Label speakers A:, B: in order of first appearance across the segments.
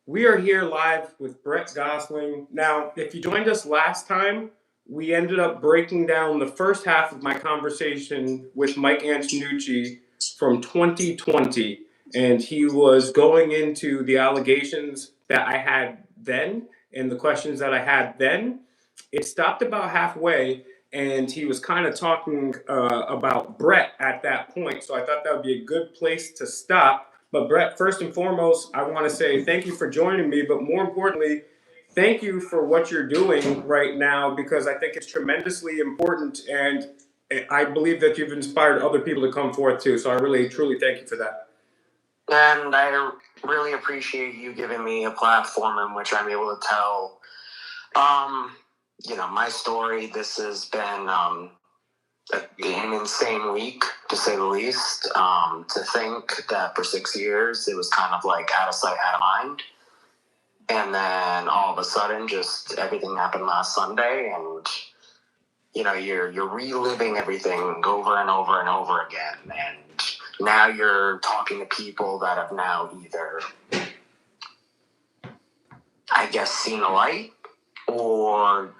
A: We are here live with Brett Gossellin. Now, if you joined us last time, we ended up breaking down the first half of my conversation with Mike Antonucci from 2020, and he was going into the allegations that I had then and the questions that I had then. It stopped about halfway, and he was kind of talking about Brett at that point. So I thought that would be a good place to stop. But Brett, first and foremost, I want to say thank you for joining me, but more importantly, thank you for what you're doing right now, because I think it's tremendously important, and I believe that you've inspired other people to come forth too. So I really, truly thank you for that.
B: And I really appreciate you giving me a platform in which I'm able to tell, my story. This has been an insane week, to say the least. To think that for 6 years it was kind of like out of sight, out of mind, and then all of a sudden, just everything happened last Sunday, and you're reliving everything over and over and over again, and now you're talking to people that have now either, I guess, seen the light, or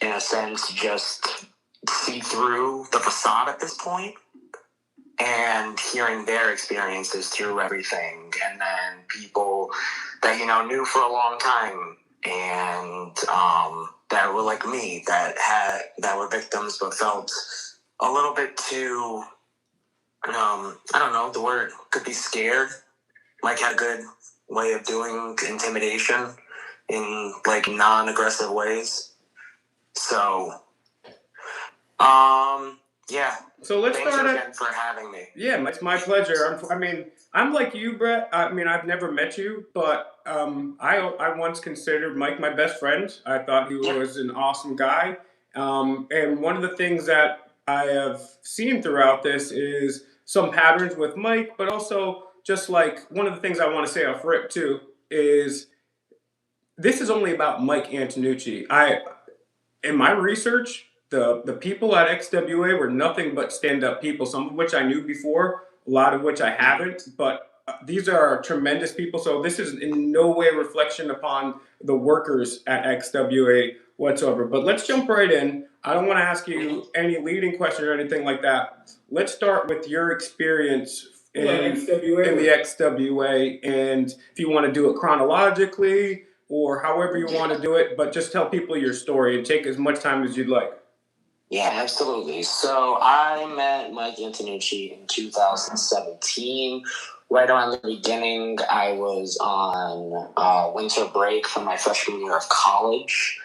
B: in a sense just see through the facade at this point, and hearing their experiences through everything, and then people that knew for a long time, and that were like me, that were victims but felt a little bit too, I don't know, the word could be scared. Mike had a good way of doing intimidation in like non-aggressive ways. So, yeah.
A: So let's
B: Thanks
A: start
B: again for having me.
A: Yeah, it's my pleasure. I'm like you, Brett. I've never met you, but I once considered Mike my best friend. I thought he was an awesome guy. And one of the things that I have seen throughout this is some patterns with Mike, but also just like one of the things I want to say off rip too is this is only about Mike Antonucci. In my research, the people at XWA were nothing but stand-up people, some of which I knew before, a lot of which I haven't, but these are tremendous people. So this is in no way reflection upon the workers at XWA whatsoever. But let's jump right in. I don't want to ask you any leading questions or anything like that. Let's start with your experience in the XWA, and if you want to do it chronologically, or however you want to do it, but just tell people your story and take as much time as you'd like.
B: Yeah, absolutely. So I met Mike Antonucci in 2017. Right around the beginning, I was on winter break from my freshman year of college.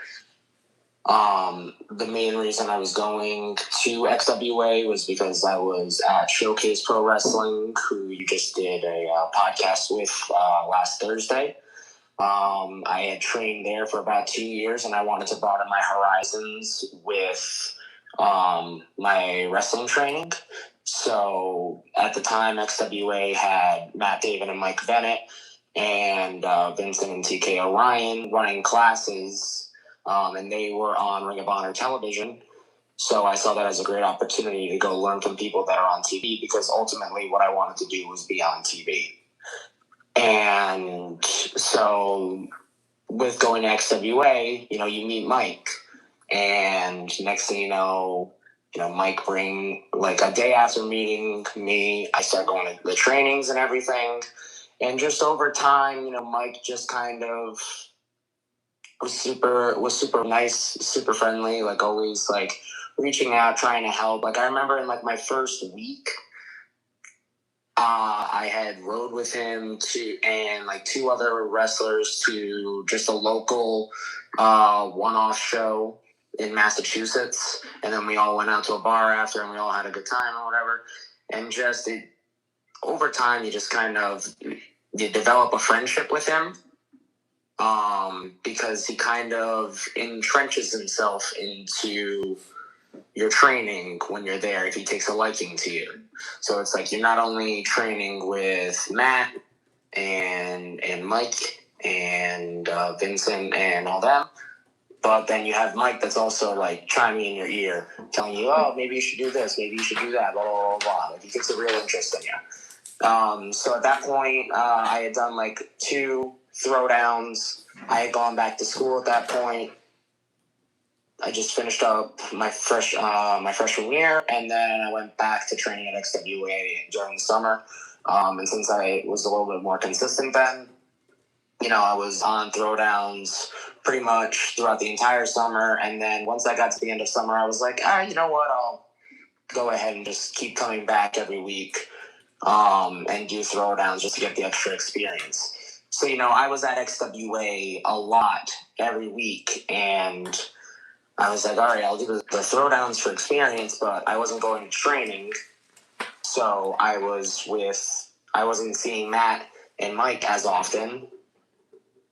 B: The main reason I was going to XWA was because I was at Showcase Pro Wrestling, who you just did a podcast with last Thursday. I had trained there for about 2 years, and I wanted to broaden my horizons with my wrestling training. So at the time, XWA had Matt David and Mike Bennett and Vincent and TK Orion running classes, and they were on Ring of Honor television. So I saw that as a great opportunity to go learn from people that are on TV, because ultimately what I wanted to do was be on TV. And so with going to XWA, you meet Mike, and next thing you know, Mike like a day after meeting me, I start going to the trainings and everything. And just over time, Mike just kind of was super nice, super friendly, like always like reaching out, trying to help. Like I remember in like my first week, I had rode with him and like two other wrestlers to just a local one-off show in Massachusetts, and then we all went out to a bar after, and we all had a good time or whatever. And just over time, you just kind of you develop a friendship with him, because he kind of entrenches himself into your training when you're there if he takes a liking to you. So it's like you're not only training with Matt and Mike and Vincent and all them, but then you have Mike that's also like chiming in your ear, telling you, oh, maybe you should do this, maybe you should do that, blah, blah, blah, blah. Like he gets a real interest in you. So at that point, I had done like 2 throwdowns. I had gone back to school at that point. I just finished up my freshman year, and then I went back to training at XWA during the summer. And since I was a little bit more consistent then, I was on throwdowns pretty much throughout the entire summer. And then once I got to the end of summer, I was like, you know what? I'll go ahead and just keep coming back every week and do throwdowns just to get the extra experience. So, I was at XWA a lot every week, and I was like, all right, I'll do the throwdowns for experience, but I wasn't going to training. So I wasn't seeing Matt and Mike as often.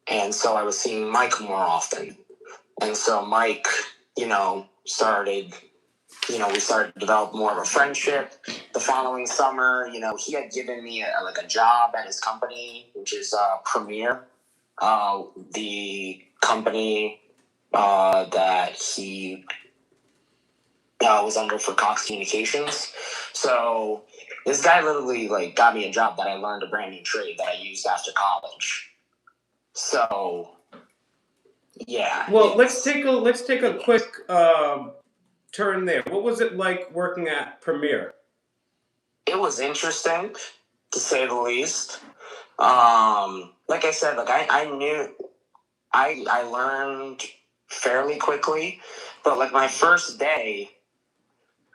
B: And so I was seeing Mike more often. And so Mike, we started to develop more of a friendship. The following summer, he had given me a job at his company, which is Premier, the company that he was under for Cox Communications. So this guy literally got me a job that I learned a brand new trade that I used after college. So yeah.
A: Well, let's take a quick turn there. What was it like working at Premier?
B: It was interesting, to say the least. Like I said, I knew I learned fairly quickly, but my first day,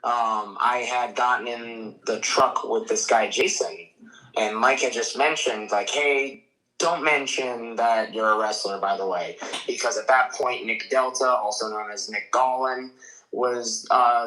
B: I had gotten in the truck with this guy Jason, and Mike had just mentioned hey, don't mention that you're a wrestler, by the way, because at that point Nick Delta, also known as Nick Gossellin, was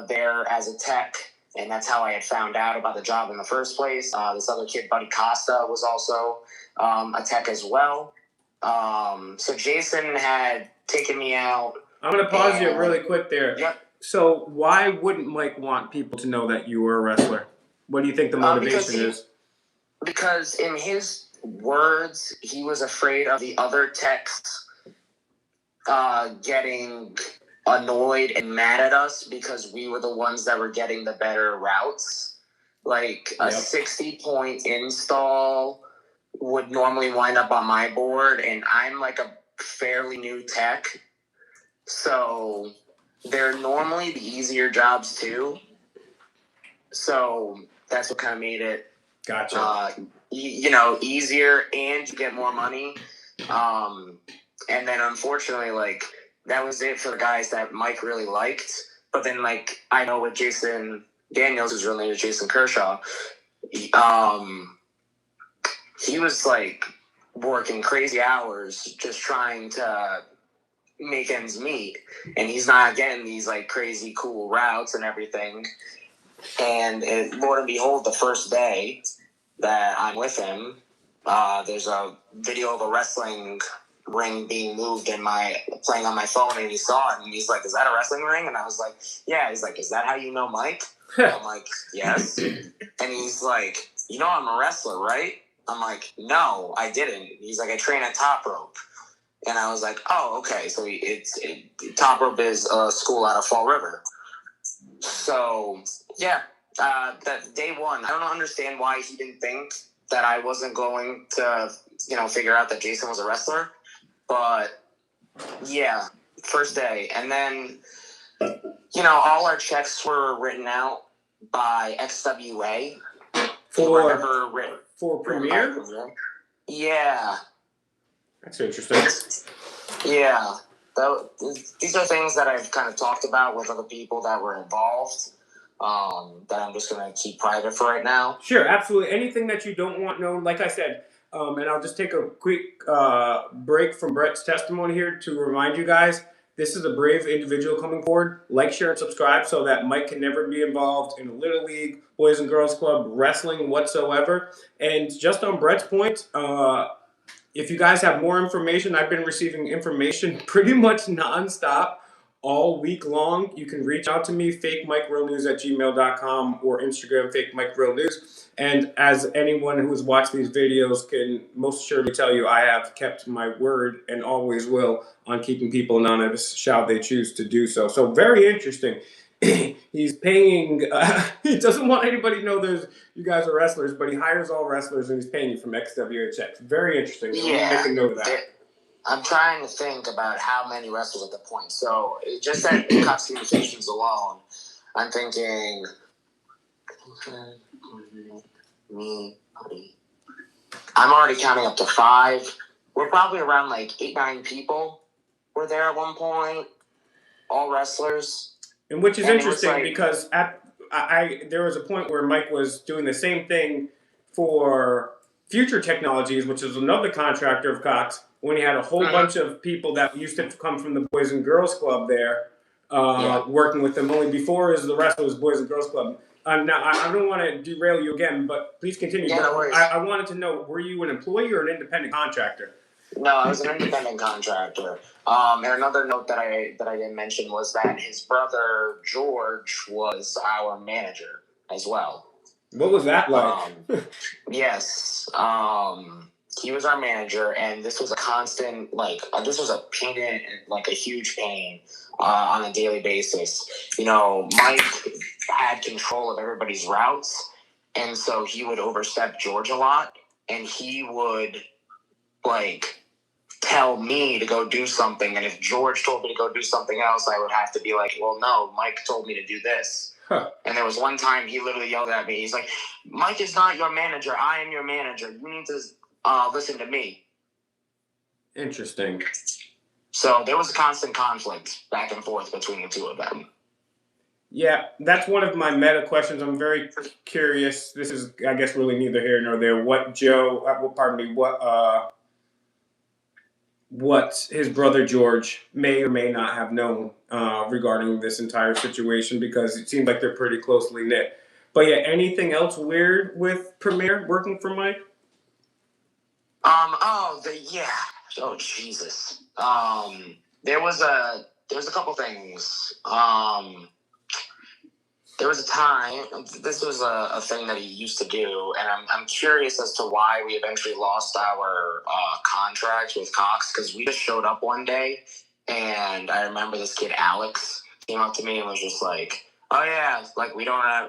B: there as a tech, and that's how I had found out about the job in the first place. This other kid, Buddy Costa, was also a tech as well. So Jason had taken me out.
A: I'm going to pause you really quick there.
B: Yep.
A: So why wouldn't Mike want people to know that you were a wrestler? What do you think the motivation is?
B: Because in his words, he was afraid of the other techs getting annoyed and mad at us because we were the ones that were getting the better routes. A 60-point install would normally wind up on my board, and I'm a fairly new tech. So they're normally the easier jobs too. So that's what kind of made it easier, and you get more money. And then unfortunately, that was it for the guys that Mike really liked. But then I know with Jason Daniels, who's related to Jason Kershaw, he was working crazy hours just trying to make ends meet, and he's not getting these crazy cool routes and everything. And Lord and behold, the first day that I'm with him, there's a video of a wrestling ring being moved and playing on my phone, and he saw it, and he's like, "Is that a wrestling ring?" And I was like, "Yeah." He's like, "Is that how you know Mike?" I'm like, "Yes." And he's like, "I'm a wrestler, right?" I'm like, "No, I didn't." He's like, "I train at Top Rope." And I was like, "Oh, okay." So Top Rope is a school out of Fall River. So yeah, that day one, I don't understand why he didn't think that I wasn't going to, figure out that Jason was a wrestler. But yeah, first day, and then all our checks were written out by XWA
A: for Premier.
B: Yeah.
A: That's interesting.
B: Yeah. These are things that I've kind of talked about with other people that were involved, that I'm just going to keep private for right now.
A: Sure, absolutely. Anything that you don't want known, like I said, and I'll just take a quick break from Brett's testimony here to remind you guys, this is a brave individual coming forward. Like, share, and subscribe so that Mike can never be involved in a Little League, Boys and Girls Club, wrestling whatsoever. And just on Brett's point, if you guys have more information, I've been receiving information pretty much nonstop all week long. You can reach out to me, fakemikerealnews@gmail.com, or Instagram, fakemikerealnews. And as anyone who has watched these videos can most surely tell you, I have kept my word and always will on keeping people anonymous, shall they choose to do so. So very interesting. he's paying. He doesn't want anybody to know you guys are wrestlers, but he hires all wrestlers and he's paying you from XWHX. Very interesting.
B: Yeah,
A: make a note of that.
B: I'm trying to think about how many wrestlers at the point. So just at Cox Communications alone, I'm thinking me. I'm already counting up to 5. We're probably around like 8, 9 people were there at one point, all wrestlers.
A: And which is interesting because there was a point where Mike was doing the same thing for Future Technologies, which is another contractor of Cox, when he had a whole bunch of people that used to come from the Boys and Girls Club there, working with them. Only before the rest was Boys and Girls Club. Now, I don't want to derail you again, but please continue.
B: Yeah, no worries.
A: I wanted to know, were you an employee or an independent contractor?
B: No, I was an independent contractor. And another note that I didn't mention was that his brother George was our manager as well.
A: What was that like?
B: Yes. He was our manager, and this was a constant, this was a pain, like a huge pain on a daily basis. Mike had control of everybody's routes, and so he would overstep George a lot, and he would, tell me to go do something, and if George told me to go do something else, I would have to be like, well, no, Mike told me to do this. And there was one time he literally yelled at me. He's like, Mike is not your manager. I am your manager. You need to listen to me.
A: Interesting.
B: So there was a constant conflict back and forth between the two of them. Yeah,
A: that's one of my meta questions. I'm very curious. This is, I guess, really neither here nor there. What his brother George may or may not have known regarding this entire situation, because it seems like they're pretty closely knit. But yeah, anything else weird with Premier working for Mike?
B: Oh Jesus. There was a couple things. There was a time, this was a thing that he used to do, and I'm curious as to why we eventually lost our contract with Cox, because we just showed up one day, and I remember this kid, Alex, came up to me and was just like, oh yeah,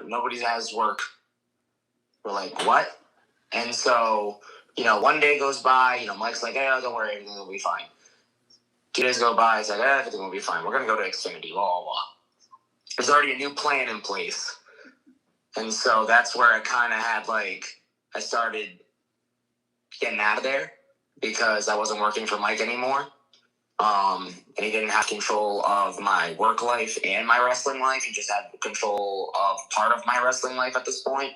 B: nobody has work. We're like, what? And so, one day goes by, Mike's like, hey, don't worry, everything will be fine. 2 days go by, it's like, everything will be fine. We're going to go to Xfinity, blah, blah, blah. There's already a new plan in place. And so that's where I kind of had, I started getting out of there, because I wasn't working for Mike anymore. And he didn't have control of my work life and my wrestling life. He just had control of part of my wrestling life at this point.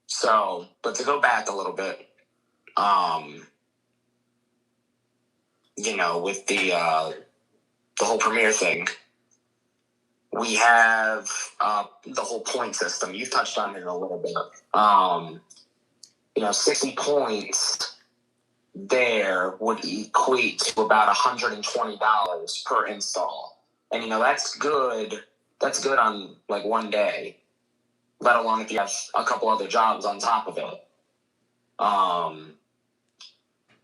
B: So, but to go back a little bit, with the whole Premier thing, we have the whole point system. You touched on it a little bit. 60 points there would equate to about $120 per install. And, that's good. That's good on, one day, let alone if you have a couple other jobs on top of it.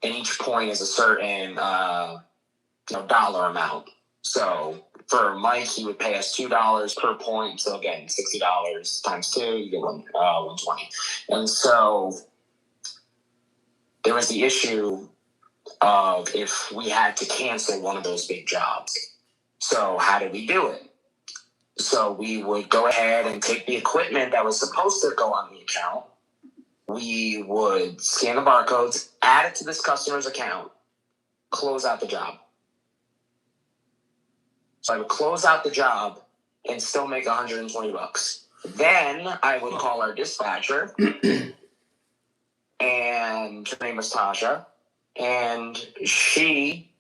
B: And each point is a certain, dollar amount. So for Mike, he would pay us $2 per point. So again, $60 times 2, you get $120. And so there was the issue of if we had to cancel one of those big jobs. So how did we do it? So we would go ahead and take the equipment that was supposed to go on the account. We would scan the barcodes, add it to this customer's account, close out the job. So I would close out the job and still make $120. Then I would call our dispatcher, and her name was Tasha, and she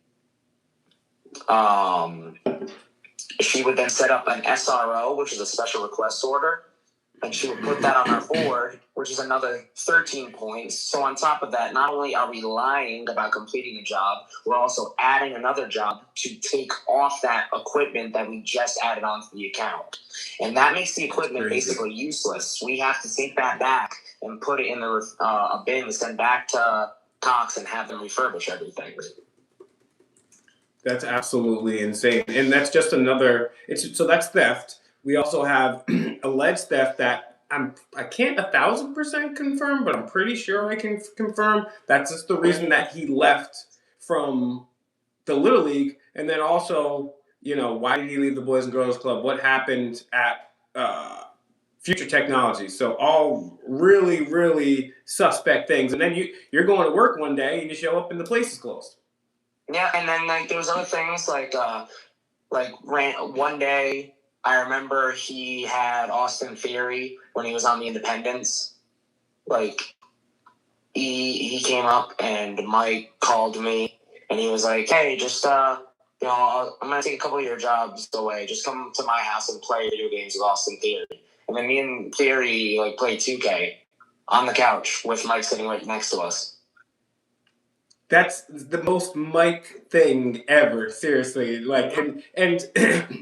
B: would then set up an SRO, which is a special request order, and she would put that on our board, which is another 13 points. So on top of that, not only are we lying about completing a job, we're also adding another job to take off that equipment that we just added onto the account. And that makes the equipment basically useless. We have to take that back and put it in a bin to send back to Cox and have them refurbish everything.
A: That's absolutely insane. And that's just so that's theft. We also have alleged theft that I can't 1,000% confirm, but I'm pretty sure I can confirm that's just the reason that he left from the Little League. And then also, why did he leave the Boys and Girls Club? What happened at Future Technology? So all really, really suspect things. And then you're going to work one day and you show up and the place is closed.
B: Yeah, and then there was other things one day I remember he had Austin Theory when he was on the Independents. He came up and Mike called me and he was like, "Hey, just I'm gonna take a couple of your jobs away. Just come to my house and play video games with Austin Theory." And then me and Theory played 2K on the couch with Mike sitting right next to us.
A: That's the most Mike thing ever. Seriously, and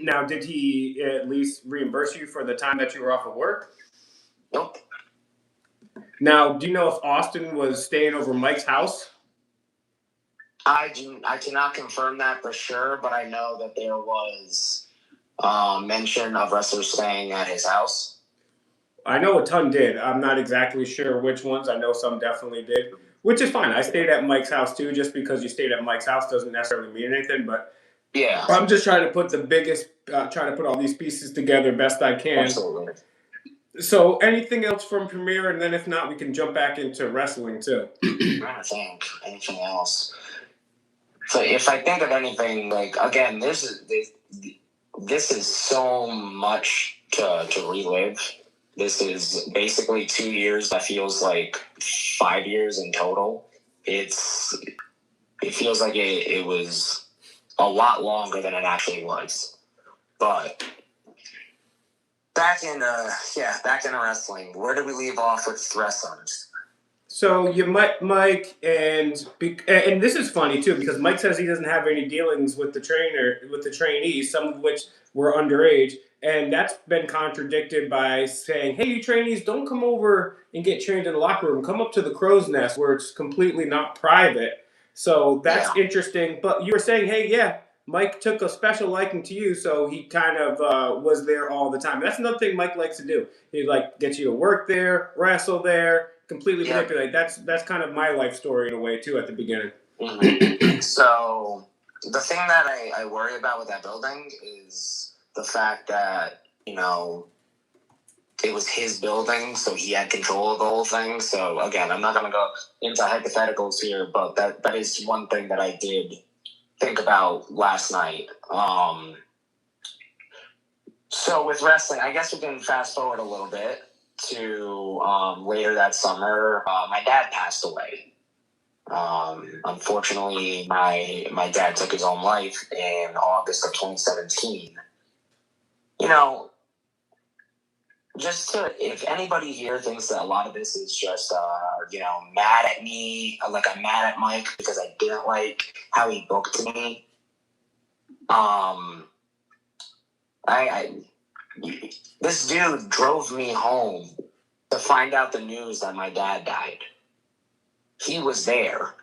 A: now, did he at least reimburse you for the time that you were off of work?
B: Nope.
A: Now, do you know if Austin was staying over Mike's house?
B: I cannot confirm that for sure, but I know that there was mention of wrestlers staying at his house.
A: I know a ton did. I'm not exactly sure which ones. I know some definitely did, which is fine. I stayed at Mike's house too. Just because you stayed at Mike's house doesn't necessarily mean anything. But
B: yeah,
A: I'm just trying to put trying to put all these pieces together best I can.
B: Absolutely.
A: So, anything else from Premiere, and then if not, we can jump back into wrestling too.
B: I'm trying to think anything else. So, if I think of anything, again, this is so much to relive. This is basically 2 years. That feels like 5 years in total. It feels like it was a lot longer than it actually was. But back in wrestling, where did we leave off with wrestling?
A: So you met Mike, and this is funny too because Mike says he doesn't have any dealings with the trainees, some of which were underage, and that's been contradicted by saying, "Hey, you trainees, don't come over and get trained in the locker room. Come up to the Crow's Nest where it's completely not private." So that's interesting. But you were saying, "Hey, yeah, Mike took a special liking to you, so he kind of was there all the time." That's another thing Mike likes to do. He gets you to work there, wrestle there, completely manipulate. That's kind of my life story in a way too at the beginning.
B: Mm-hmm. So the thing that I worry about with that building is the fact that it was his building, so he had control of the whole thing. So again, I'm not going to go into hypotheticals here, but that is one thing that I did think about last night. So with wrestling, I guess we can fast forward a little bit to later that summer. My dad passed away. Unfortunately, my dad took his own life in August of 2017. If anybody here thinks that a lot of this is just, mad at me, like I'm mad at Mike because I didn't like how he booked me, this dude drove me home to find out the news that my dad died. He was there.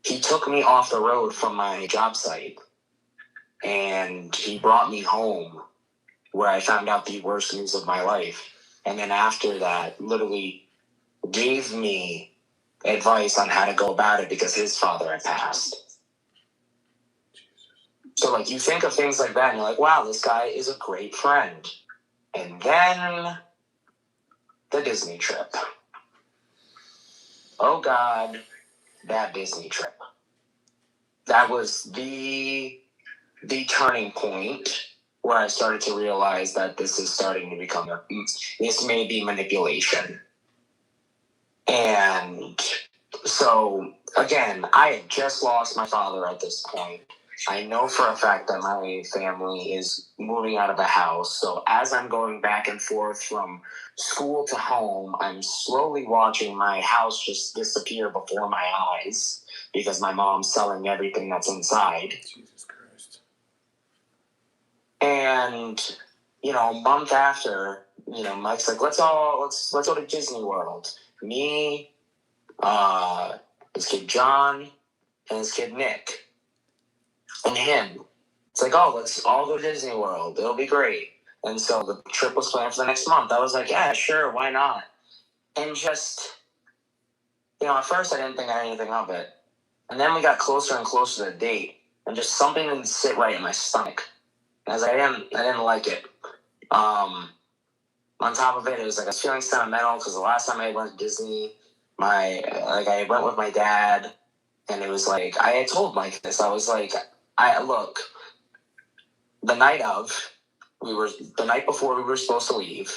B: He took me off the road from my job site, and he brought me home where I found out the worst news of my life. And then after that, literally gave me advice on how to go about it because his father had passed. So, you think of things like that, and you're like, wow, this guy is a great friend. And then the Disney trip. Oh, God, that Disney trip. That was the turning point where I started to realize that this is starting to become this may be manipulation. And so, again, I had just lost my father at this point. I know for a fact that my family is moving out of the house. So as I'm going back and forth from school to home, I'm slowly watching my house just disappear before my eyes because my mom's selling everything that's inside.
A: Jesus Christ.
B: And, a month after, Mike's like, let's go to Disney World. Me, his kid John, and his kid Nick, and him. It's like, oh, let's all go to Disney World. It'll be great. And so the trip was planned for the next month. I was like, yeah, sure, why not? And just, at first I didn't think anything of it. And then we got closer and closer to the date, and just something didn't sit right in my stomach. And I was like, I didn't like it. On top of it, it was like I was feeling sentimental because the last time I went to Disney, I went with my dad, and it was like I had told Mike this. I was like, look, the night before we were supposed to leave,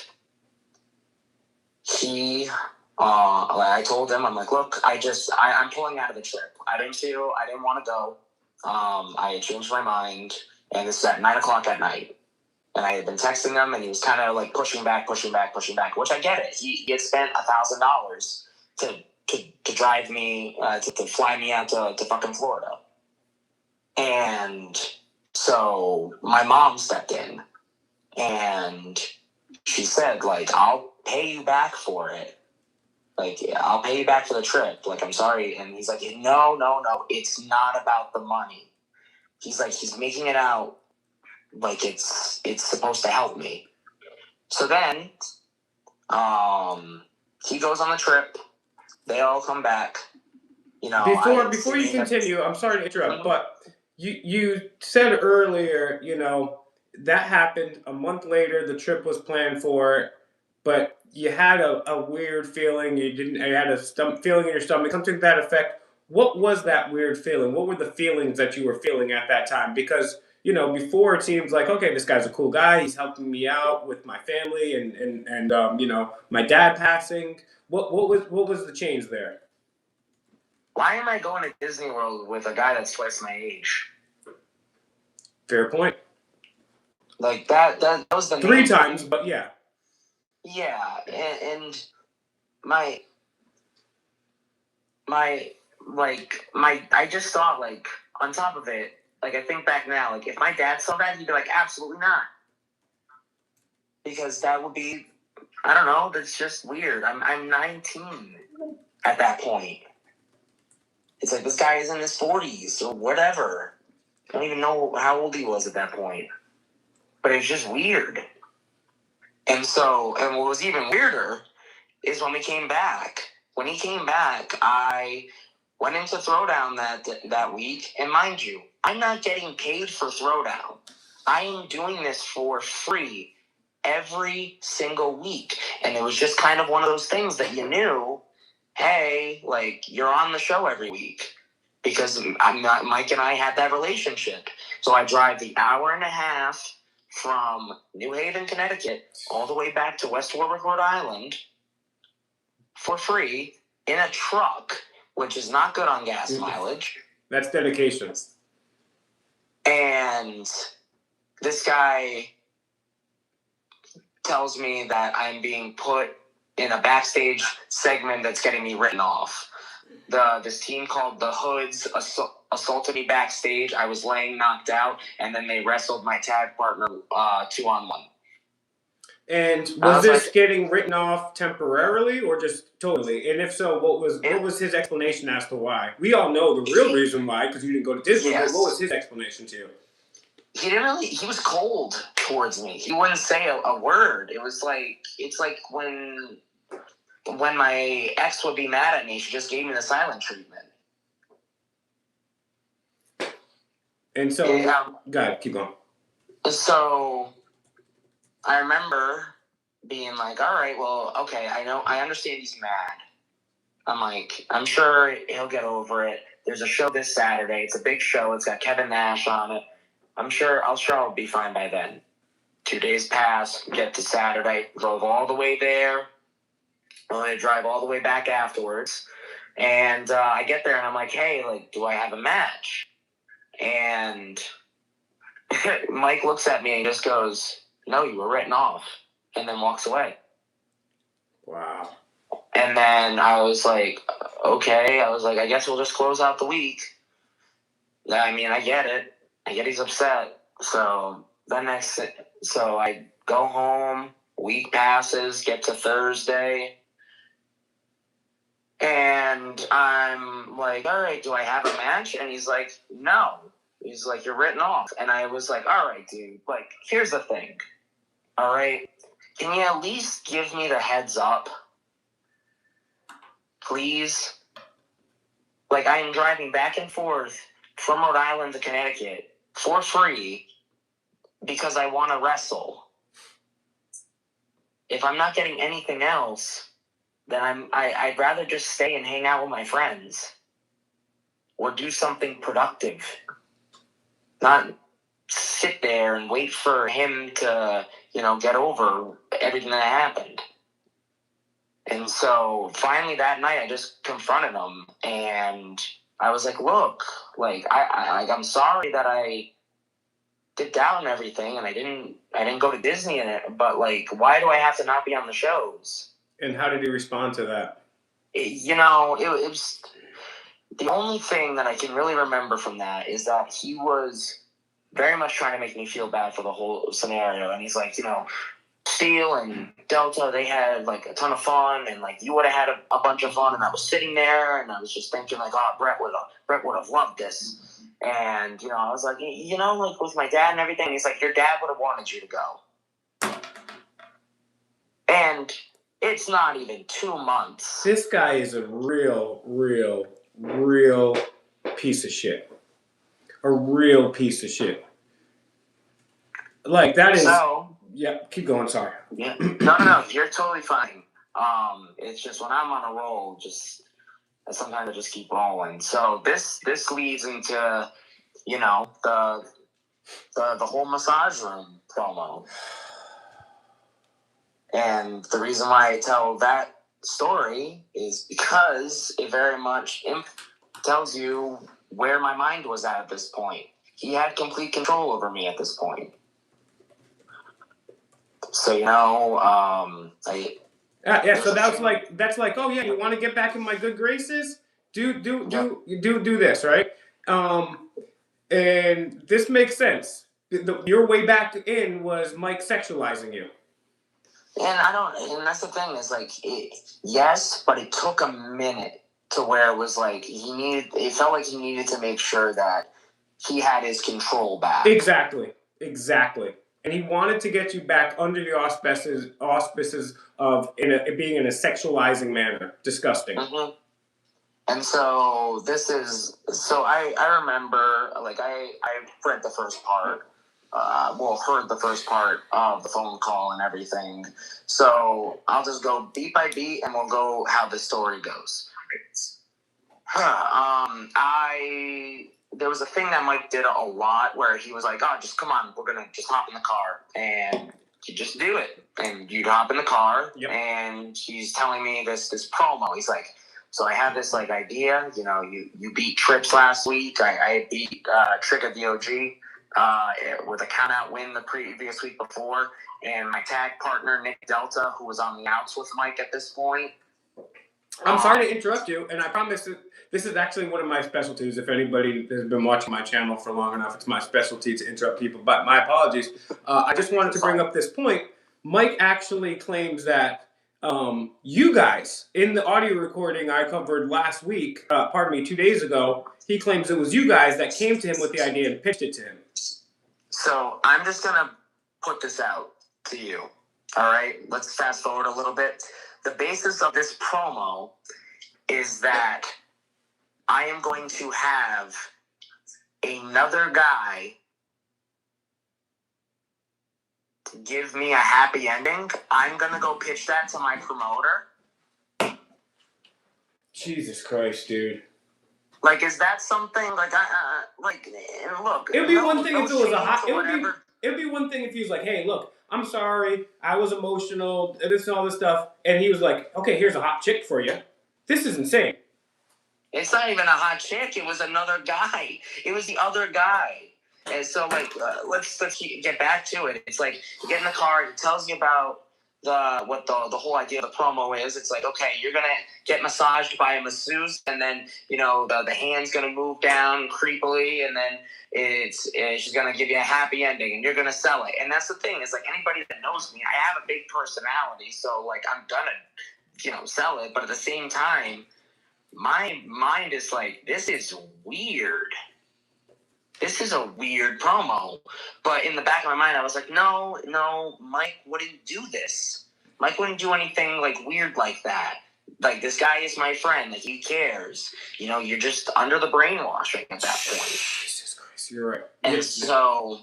B: I told him, I'm like, look, I'm pulling out of the trip. I didn't want to go. I had changed my mind, and this is at 9:00 at night. And I had been texting him, and he was kind of like pushing back, which I get it. He had spent $1,000 to drive me, to fly me out to fucking Florida. And so my mom stepped in, and she said, like, I'll pay you back for it. Like, I'll pay you back for the trip. Like, I'm sorry. And he's like, no, it's not about the money. He's like, he's making it out like it's supposed to help me. So then, he goes on the trip. They all come back.
A: Before you continue, I'm sorry to interrupt, but you said earlier, that happened a month later. The trip was planned for, but you had a weird feeling. You had a feeling in your stomach, something to that effect. What was that weird feeling? What were the feelings that you were feeling at that time? Because before it seems like, okay, this guy's a cool guy. He's helping me out with my family and my dad passing. What was the change there?
B: Why am I going to Disney World with a guy that's twice my age?
A: Fair point.
B: Like that was the
A: 3 times, but yeah.
B: Yeah, and my I just thought, like, on top of it, like, I think back now, like, if my dad saw that, he'd be like, absolutely not. Because that would be, I don't know, that's just weird. I'm 19 at that point. It's like, this guy is in his 40s or whatever. I don't even know how old he was at that point. But it's just weird. And what was even weirder is when we came back. When he came back, I went into Throwdown that week. And mind you, I'm not getting paid for Throwdown. I am doing this for free every single week. And it was just kind of one of those things that you knew, hey, like, you're on the show every week. Because Mike and I had that relationship. So I drive the hour and a half from New Haven, Connecticut, all the way back to West Warwick, Rhode Island, for free in a truck, which is not good on gas mileage.
A: That's dedication.
B: And this guy tells me that I'm being put in a backstage segment that's getting me written off. This team called the Hoods assaulted me backstage. I was laying knocked out, and then they wrestled my tag partner 2-on-1.
A: And was this getting written off temporarily or just totally? And if so, what was his explanation as to why? We all know the real reason why, because you didn't go to Disney. Yes. But what was his explanation to you?
B: He was cold towards me. He wouldn't say a word. It's like when my ex would be mad at me, she just gave me the silent treatment.
A: And so, go ahead, keep going.
B: So, I remember being like, all right, well, okay, I understand he's mad. I'm like, I'm sure he'll get over it. There's a show this Saturday. It's a big show. It's got Kevin Nash on it. I'm sure I'll be fine by then. 2 days pass, get to Saturday, drove all the way there. I'm going to drive all the way back afterwards. And I get there, and I'm like, hey, like, do I have a match? And Mike looks at me and just goes, no, you were written off, and then walks away.
A: Wow.
B: And then I was like, okay. I was like, I guess we'll just close out the week. I mean, I get it. I get he's upset. So I go home, week passes, get to Thursday, and I'm like, all right, do I have a match? And he's like, no. He's like, you're written off. And I was like, all right, dude, like, here's the thing. All right. Can you at least give me the heads up? Please? Like, I am driving back and forth from Rhode Island to Connecticut for free because I want to wrestle. If I'm not getting anything else, then I'd rather just stay and hang out with my friends or do something productive. Not sit there and wait for him to, get over everything that happened. And so finally that night I just confronted him and I was like, look, like I'm sorry that I did down everything and I didn't go to Disney in it, but like, why do I have to not be on the shows?
A: And how did he respond to that?
B: It was the only thing that I can really remember from that is that he was very much trying to make me feel bad for the whole scenario. And he's like, Steel and Delta, they had like a ton of fun, and like you would have had a bunch of fun. And I was sitting there, and I was just thinking like, oh, Brett would have loved this. And I was like, like with my dad and everything. He's like, your dad would have wanted you to go. And it's not even 2 months.
A: This guy is a real piece of shit. A real piece of shit. Like that is. So, yeah, keep going. Sorry.
B: Yeah. No. You're totally fine. It's just when I'm on a roll, sometimes I just keep rolling. So this leads into, the whole massage room promo. And the reason why I tell that story is because it very much tells you where my mind was at this point. He had complete control over me at this point. So
A: so that's like, oh yeah, you want to get back in my good graces? Do this, right? And this makes sense. Your way back in was Mike sexualizing you.
B: And that's the thing is like, yes, but it took a minute to where it was like it felt like he needed to make sure that he had his control back.
A: Exactly. And he wanted to get you back under the auspices of being in a sexualizing manner. Disgusting.
B: Mm-hmm. And so I remember, like, I read the first part, heard the first part of the phone call and everything. So I'll just go beat by beat and we'll go how the story goes. There was a thing that Mike did a lot where he was like, oh, just come on, we're going to just hop in the car. And you just do it. And you'd hop in the car. Yep. And he's telling me this promo. He's like, so I have this like idea, you beat Trips last week. I beat Trick of the OG with a count out win the previous week before. And my tag partner, Nick Delta, who was on the outs with Mike at this point.
A: I'm sorry to interrupt you, and I promise this is actually one of my specialties. If anybody has been watching my channel for long enough, it's my specialty to interrupt people. But my apologies. I just wanted to bring up this point. Mike actually claims that you guys, in the audio recording I covered last week, 2 days ago, he claims it was you guys that came to him with the idea and pitched it to him.
B: So I'm just going to put this out to you. All right? Let's fast forward a little bit. The basis of this promo is that I am going to have another guy to give me a happy ending. I'm going to go pitch that to my promoter.
A: Jesus Christ, dude.
B: Like, is that something like look?
A: It would be one thing if it was a hot. It would be one thing if he was like, "Hey, look, I'm sorry, I was emotional, this and all this stuff," and he was like, "Okay, here's a hot chick for you." This is insane.
B: It's not even a hot chick. It was another guy. It was the other guy. And so, like, let's get back to it. It's like you get in the car. It tells you about what the whole idea of the promo is. It's like, okay, you're gonna get massaged by a masseuse, and then the hand's gonna move down creepily, and then she's gonna give you a happy ending, and you're gonna sell it. And that's the thing is, like, anybody that knows me, I have a big personality, so like I'm gonna sell it. But at the same time, my mind is like, this is weird. this is a weird promo. But in the back of my mind, I was like, no, Mike wouldn't do this. Mike wouldn't do anything like weird like that. Like, this guy is my friend. Like, he cares. You know, you're just under the brainwashing at that point.
A: Jesus Christ, you're right.
B: And so,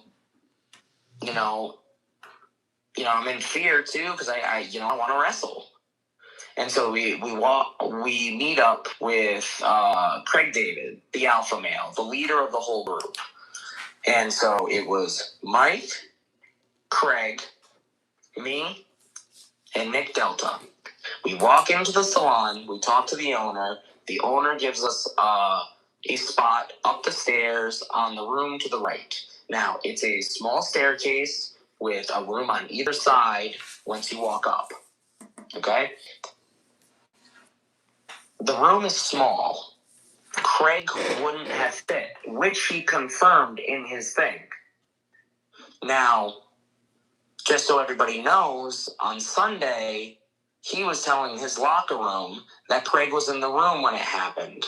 B: you know, I'm in fear too because I want to wrestle. And so we meet up with Craig David, the alpha male, the leader of the whole group. And so it was Mike, Craig, me, and Nick Delta. We walk into the salon. We talk to the owner. The owner gives us a spot up the stairs on the room to the right. Now, it's a small staircase with a room on either side once you walk up. Okay? The room is small. Craig wouldn't have fit, which he confirmed in his thing. Now, just so everybody knows, on Sunday, he was telling his locker room that Craig was in the room when it happened.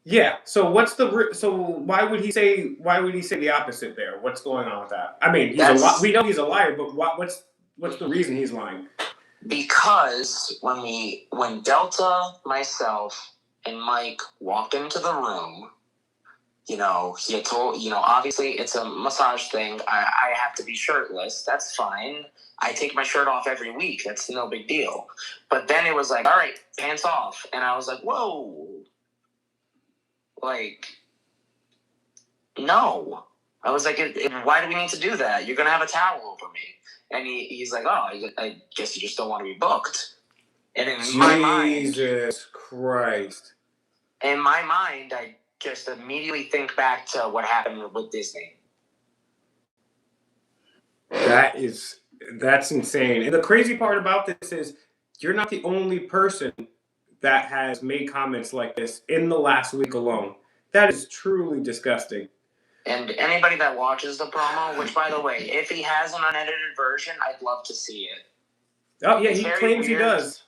A: Yeah. So why would he say the opposite there? What's going on with that? I mean, we know he's a liar, but what's the reason he's lying?
B: Because when Delta, myself, and Mike walked into the room, he had told, obviously it's a massage thing. I have to be shirtless. That's fine. I take my shirt off every week. That's no big deal. But then it was like, all right, pants off. And I was like, whoa. Like, no. I was like, why do we need to do that? You're going to have a towel over me. And he's like, oh, I guess you just don't want to be booked. And in my mind...
A: Jesus Christ.
B: In my mind, I just immediately think back to what happened with Disney.
A: That's insane. And the crazy part about this is you're not the only person that has made comments like this in the last week alone. That is truly disgusting.
B: And anybody that watches the promo, which, by the way, if he has an unedited version, I'd love to see it.
A: Oh, yeah, he claims he does.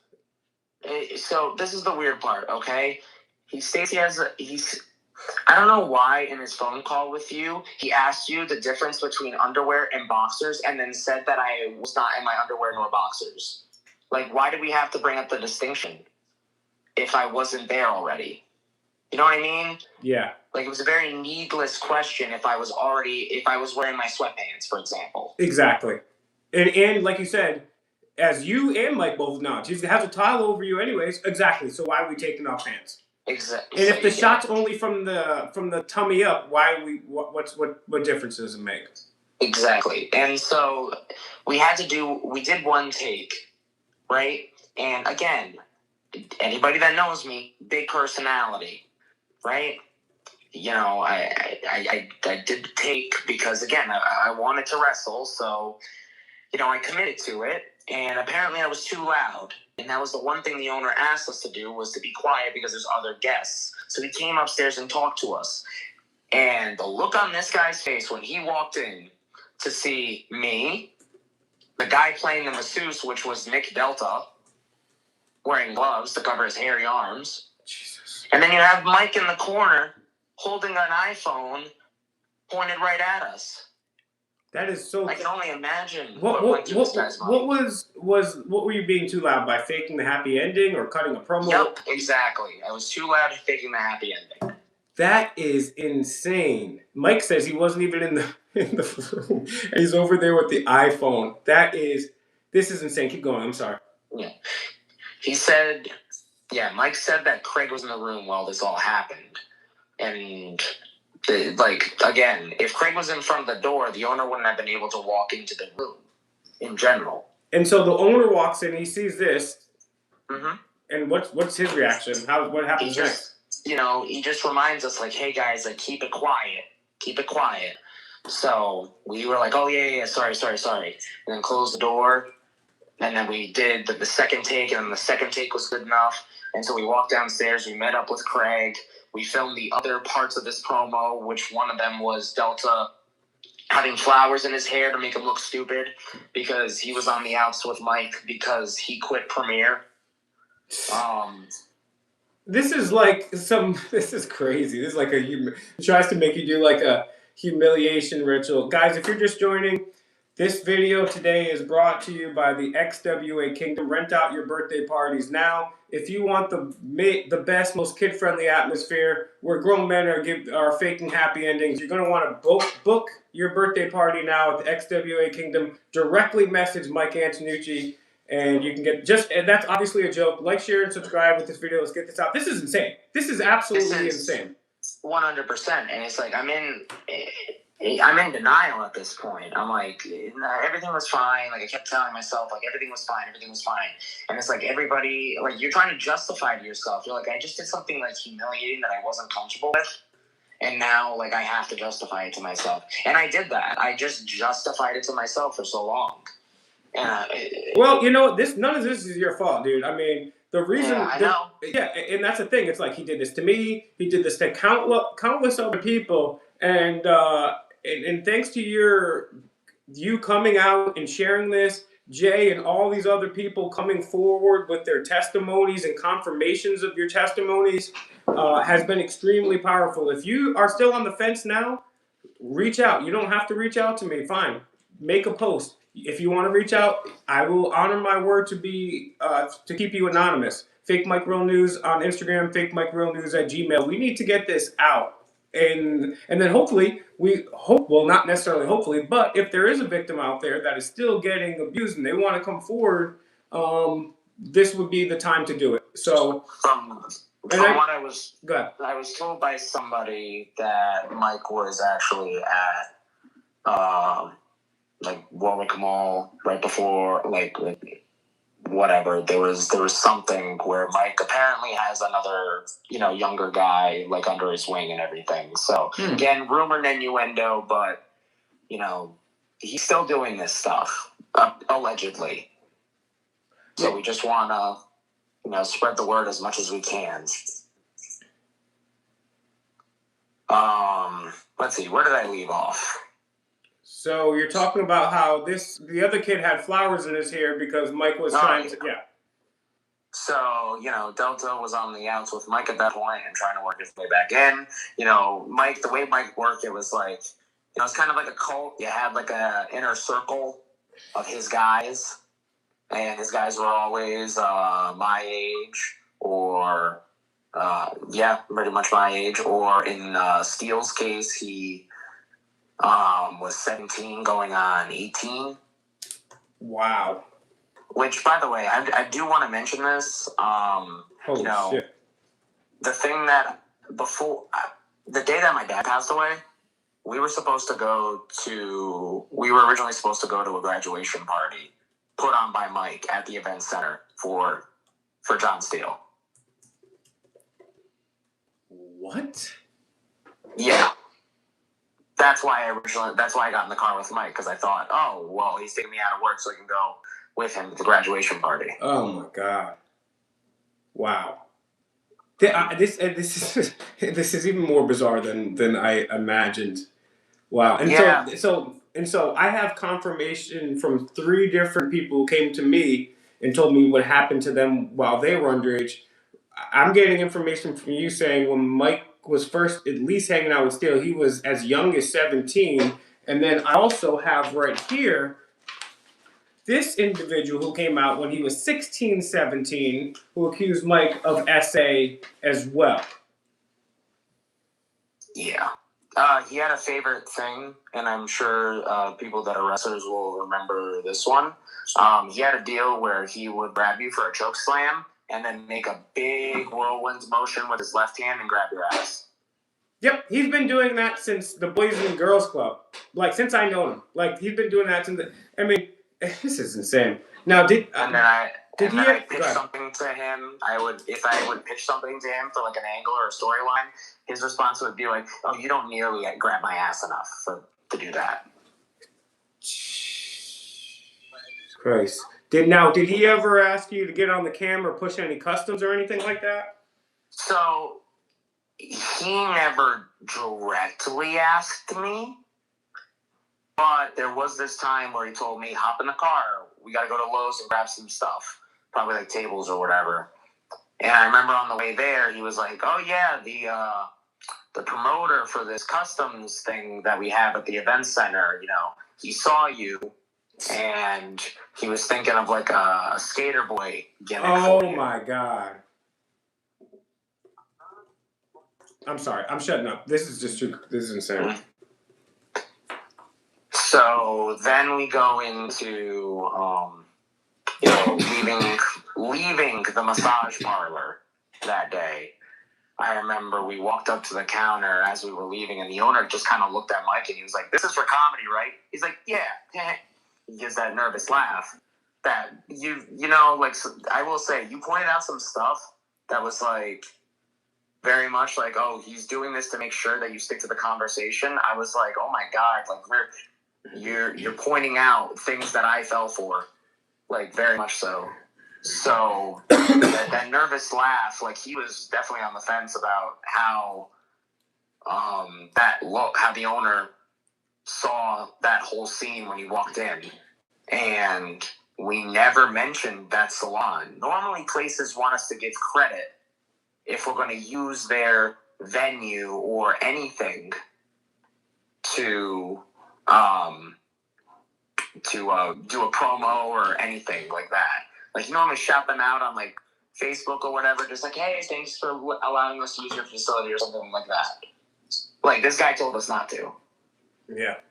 B: So this is the weird part, okay? He states I don't know why in his phone call with you, he asked you the difference between underwear and boxers and then said that I was not in my underwear nor boxers. Like, why do we have to bring up the distinction if I wasn't there already? You know what I mean?
A: Yeah.
B: Like, it was a very needless question if I was wearing my sweatpants, for example.
A: Exactly. And like you said, as you and Mike both know, he has a towel over you anyways. Exactly. So why are we taking off pants?
B: Exactly.
A: And if the shot's only from the tummy up, what difference does it make?
B: Exactly. And so we did one take, right? And again, anybody that knows me, big personality, right? I did the take because, again, I wanted to wrestle, so, I committed to it, and apparently I was too loud, and that was the one thing the owner asked us to do, was to be quiet because there's other guests. So he came upstairs and talked to us, and the look on this guy's face when he walked in to see me, the guy playing the masseuse, which was Nick Delta, wearing gloves to cover his hairy arms,
A: Jesus.
B: And then you have Mike in the corner holding an iPhone pointed right at us.
A: That is so...
B: I can only imagine what went through this guy's mind.
A: What were you being too loud by, faking the happy ending or cutting a promo?
B: Yep, exactly. I was too loud faking the happy ending.
A: That is insane. Mike says he wasn't even in the room. He's over there with the iPhone. This is insane. Keep going. I'm sorry.
B: Yeah. He said, Mike said that Craig was in the room while this all happened. And, again, if Craig was in front of the door, the owner wouldn't have been able to walk into the room in general.
A: And so the owner walks in, he sees this.
B: Mm-hmm.
A: And what's his reaction? What happens next?
B: He just reminds us, hey, guys, keep it quiet. Keep it quiet. So we were like, oh, yeah, sorry. And then closed the door. And then we did the second take, and then the second take was good enough. And so we walked downstairs. We met up with Craig. We filmed the other parts of this promo, which one of them was Delta having flowers in his hair to make him look stupid because he was on the outs with Mike because he quit Premiere.
A: This is like some. This is crazy. This is like tries to make you do like a humiliation ritual, guys. If you're just joining, this video today is brought to you by the XWA Kingdom. Rent out your birthday parties now. If you want the best, most kid-friendly atmosphere, where grown men are faking happy endings, you're going to want to book your birthday party now at the XWA Kingdom. Directly message Mike Antonucci, and you can get and that's obviously a joke. Like, share, and subscribe with this video. Let's get this out. This is insane. This is absolutely insane.
B: 100%, and it's like I'm in denial at this point. I'm like, everything was fine. Like, I kept telling myself, like, everything was fine. And it's like everybody, like, you're trying to justify to yourself. You're like, I just did something, like, humiliating that I wasn't comfortable with. And now, like, I have to justify it to myself. And I did that. I just justified it to myself for so long.
A: Well, you know, none of this is your fault, dude. I mean, the reason,
B: I know.
A: Yeah, and that's the thing. It's like he did this to me. He did this to countless other people, and thanks to you coming out and sharing this, Jay, and all these other people coming forward with their testimonies and confirmations of your testimonies, has been extremely powerful. If you are still on the fence now, reach out. You don't have to reach out to me. Fine, make a post. If you want to reach out, I will honor my word to keep you anonymous. Fake Mike Real News on Instagram, Fake Mike Real News at Gmail. We need to get this out, and then hopefully well, not necessarily hopefully, but if there is a victim out there that is still getting abused and they want to come forward, this would be the time to do it. So
B: I was told by somebody that Mike was actually at like Warwick Mall right before, like whatever. There was something where Mike apparently has another, younger guy like under his wing and everything. So again, rumor and innuendo, but he's still doing this stuff allegedly. So we just want to spread the word as much as we can. Let's see, where did I leave off?
A: So you're talking about how the other kid had flowers in his hair because Mike was trying to, yeah.
B: So, Delta was on the outs with Mike at that point and trying to work his way back in. Mike, the way Mike worked, it was like, it's kind of like a cult. You had like a inner circle of his guys, and his guys were always my age or, pretty much my age. Or in Steele's case, he was 17 going on 18.
A: Wow.
B: Which, by the way, I do want to mention this.
A: Shit.
B: The thing that the day that my dad passed away, we were originally supposed to go to a graduation party put on by Mike at the event center for John Steele.
A: What?
B: Yeah. That's why I got in the car with Mike, because I thought, oh, well, he's taking me out of work so I can go with him to the graduation party.
A: Oh my God! Wow. This is even more bizarre than I imagined. Wow. And so I have confirmation from 3 different people who came to me and told me what happened to them while they were underage. I'm getting information from you saying when Mike was first at least hanging out with Steele, he was as young as 17. And then I also have right here this individual who came out when he was 16, 17, who accused Mike of SA as well.
B: Yeah. He had a favorite thing, and I'm sure people that are wrestlers will remember this one. He had a deal where he would grab you for a choke slam and then make a big whirlwind motion with his left hand and grab your ass.
A: Yep, he's been doing that since the Boys and Girls Club. Like, since I know him. Like, he's been doing that since... this is insane. Now, did I
B: pitch something to him? If I would pitch something to him for like an angle or a storyline, his response would be like, "Oh, you don't nearly grab my ass enough to do that."
A: Christ. Did he ever ask you to get on the camera, push any customs or anything like that?
B: So he never directly asked me. But there was this time where he told me, hop in the car. We got to go to Lowe's and grab some stuff. Probably like tables or whatever. And I remember on the way there, he was like, "Oh yeah, the promoter for this customs thing that we have at the event center, he saw you, and he was thinking of like a skater boy gimmick for you."
A: Oh my God. I'm sorry. I'm shutting up. This is just too. This is insane.
B: Mm-hmm. So then we go into, leaving the massage parlor that day. I remember we walked up to the counter as we were leaving, and the owner just kind of looked at Mike, and he was like, "This is for comedy, right?" He's like, "Yeah." He gives that nervous laugh. That I will say, you pointed out some stuff that was like very much like, oh, he's doing this to make sure that you stick to the conversation. I was like, oh my God, like you're pointing out things that I fell for, like very much so. So that nervous laugh, like he was definitely on the fence about how how the owner saw that whole scene when he walked in, and we never mentioned that salon. Normally, places want us to give credit if we're going to use their venue or anything to do a promo or anything like that. Like, you normally shout them out on like Facebook or whatever, just like, "Hey, thanks for allowing us to use your facility," or something like that. Like, this guy told us not to.
A: Yeah.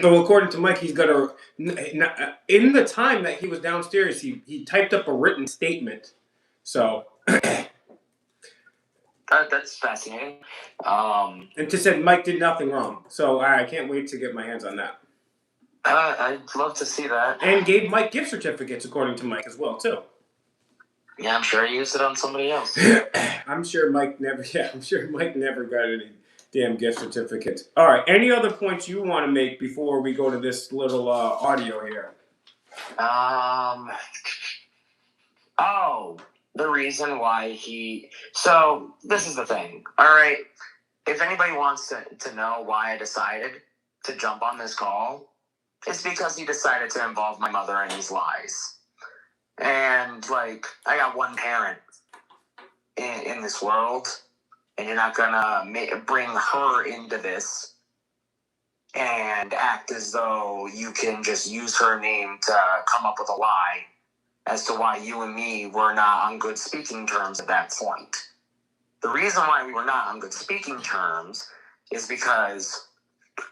A: Well, according to Mike, he's gonna in the time that he was downstairs, he typed up a written statement. So
B: that's fascinating.
A: And to said Mike did nothing wrong. So I can't wait to get my hands on that.
B: I'd love to see that.
A: And gave Mike gift certificates, according to Mike, as well, too.
B: Yeah, I'm sure he used it on somebody else.
A: I'm sure Mike never got any damn gift certificates. All right. Any other points you want to make before we go to this little audio here?
B: The reason why So, this is the thing. All right. If anybody wants to know why I decided to jump on this call, it's because he decided to involve my mother in his lies. And, like, I got one parent in this world, and you're not gonna bring her into this and act as though you can just use her name to come up with a lie as to why you and me were not on good speaking terms at that point. The reason why we were not on good speaking terms is because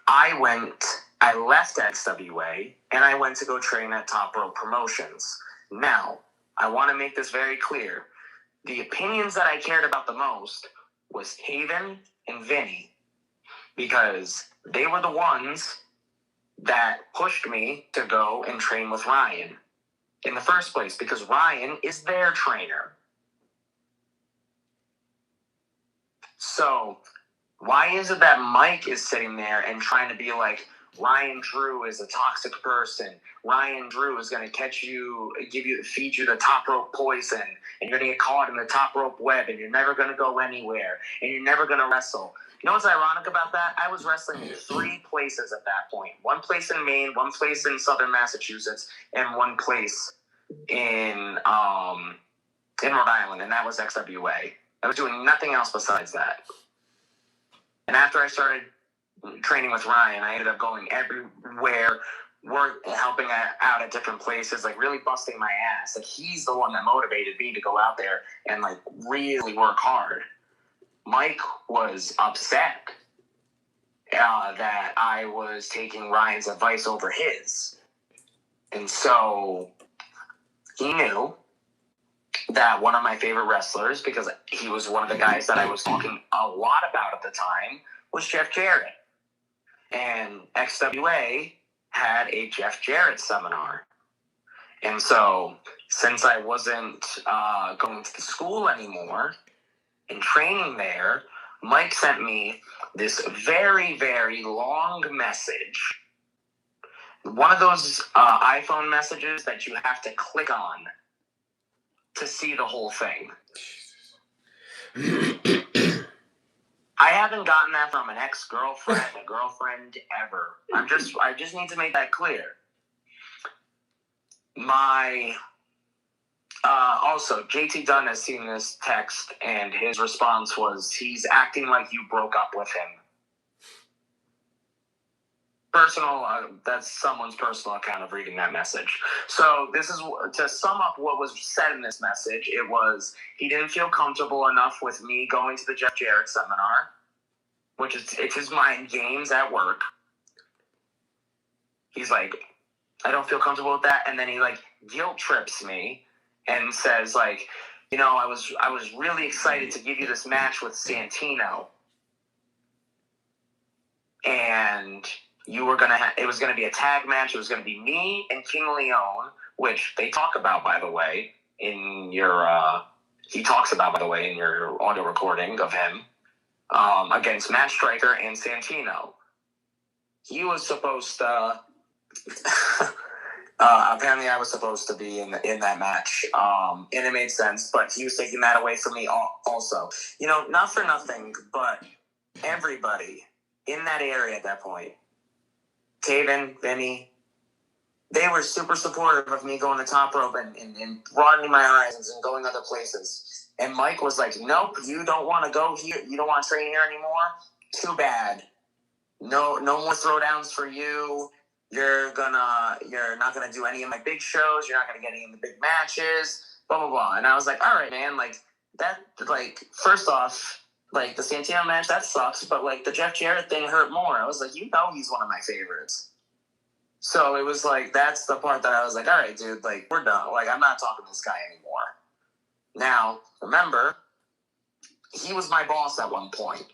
B: I left XWA and I went to go train at Top Rope Promotions. Now, I want to make this very clear. The opinions that I cared about the most was Haven and Vinny, because they were the ones that pushed me to go and train with Ryan in the first place, because Ryan is their trainer. So why is it that Mike is sitting there and trying to be like, Ryan Drew is a toxic person. Ryan Drew is going to feed you the top rope poison, and you're going to get caught in the top rope web, and you're never going to go anywhere, and you're never going to wrestle. You know what's ironic about that? I was wrestling in 3 places at that point. 1 place in Maine, 1 place in Southern Massachusetts, and 1 place in Rhode Island, and that was XWA. I was doing nothing else besides that. And after I started training with Ryan, I ended up going everywhere, helping out at different places, like really busting my ass. Like, he's the one that motivated me to go out there and like really work hard. Mike was upset that I was taking Ryan's advice over his. And so he knew that one of my favorite wrestlers, because he was one of the guys that I was talking a lot about at the time, was Jeff Jarrett. And XWA had a Jeff Jarrett seminar. And so, since I wasn't going to the school anymore and training there, Mike sent me this very, very long message. One of those iPhone messages that you have to click on to see the whole thing. I haven't gotten that from an ex-girlfriend, a girlfriend, ever. I just need to make that clear. My Also, JT Dunn has seen this text, and his response was, he's acting like you broke up with him. That's someone's personal account of reading that message. So this is, to sum up what was said in this message, it was, he didn't feel comfortable enough with me going to the Jeff Jarrett seminar, which is, it's his mind games at work. He's like, I don't feel comfortable with that. And then he like guilt trips me and says like, you know, I was really excited to give you this match with Santino. And you were it was gonna be a tag match. It was gonna be me and King Leon, which they talk about, by the way, in your he talks about, by the way, in your audio recording of him, against Matt Striker and Santino. He was supposed to apparently I was supposed to be in that match, and it made sense, but he was taking that away from me also. You know, not for nothing, but everybody in that area at that point, Taven, Vinny, they were super supportive of me going to top rope and broadening my horizons and going other places. And Mike was like, nope, you don't want to go here. You don't want to train here anymore. Too bad. No more throwdowns for you. You're not gonna do any of my big shows. You're not gonna get any of the big matches. Blah blah blah. And I was like, all right, man. Like that. Like first off, like the Santino match that sucks, but like the Jeff Jarrett thing hurt more. I was like, you know, he's one of my favorites. So it was like that's the part that I was like, all right, dude. Like we're done. Like I'm not talking to this guy anymore. Now remember, he was my boss at one point.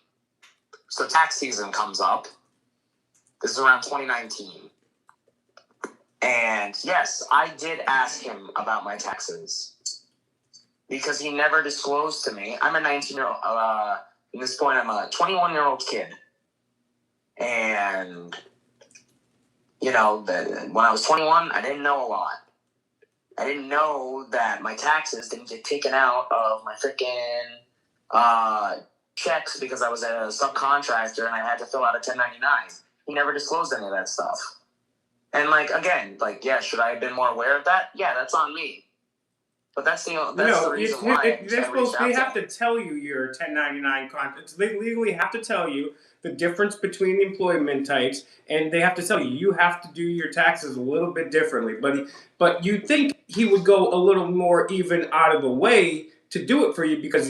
B: So tax season comes up. This is around 2019. And yes, I did ask him about my taxes because he never disclosed to me. I'm a 19-year-old, at this point, I'm a 21-year-old kid. And, you know, when I was 21, I didn't know a lot. I didn't know that my taxes didn't get taken out of my freaking checks because I was a subcontractor and I had to fill out a 1099. He never disclosed any of that stuff. And, like, again, like, yeah, should I have been more aware of that? Yeah, that's on me. But that's the reason why.
A: They have to tell you your 1099 contracts. They legally have to tell you the difference between the employment types, and they have to tell you have to do your taxes a little bit differently. But you'd think he would go a little more even out of the way to do it for you because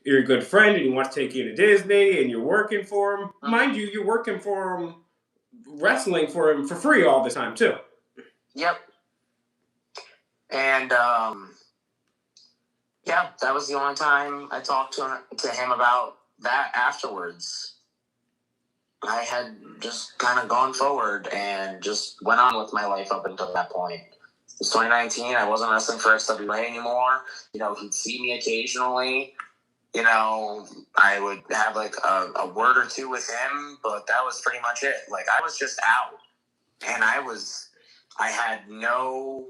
A: you're a good friend and he wants to take you to Disney and you're working for him. Mm-hmm. Mind you, you're working for him, wrestling for him for free all the time too.
B: Yep. And yeah, that was the only time I talked to him about that afterwards. I had just kind of gone forward and just went on with my life up until that point. It was 2019. I wasn't wrestling for XWA anymore. You know, he'd see me occasionally. You know, I would have like a word or two with him, but that was pretty much it. Like I was just out, and I had no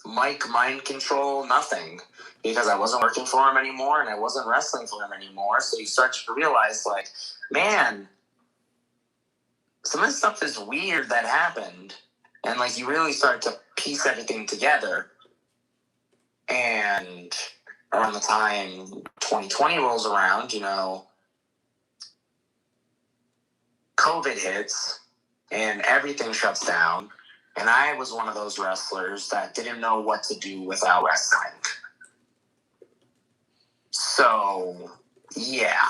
B: mind control, nothing, because I wasn't working for him anymore and I wasn't wrestling for him anymore. So you start to realize, like, man, some of this stuff is weird that happened, and like you really start to piece everything together. And around the time 2020 rolls around, you know, COVID hits and everything shuts down. And I was one of those wrestlers that didn't know what to do without wrestling. So, yeah.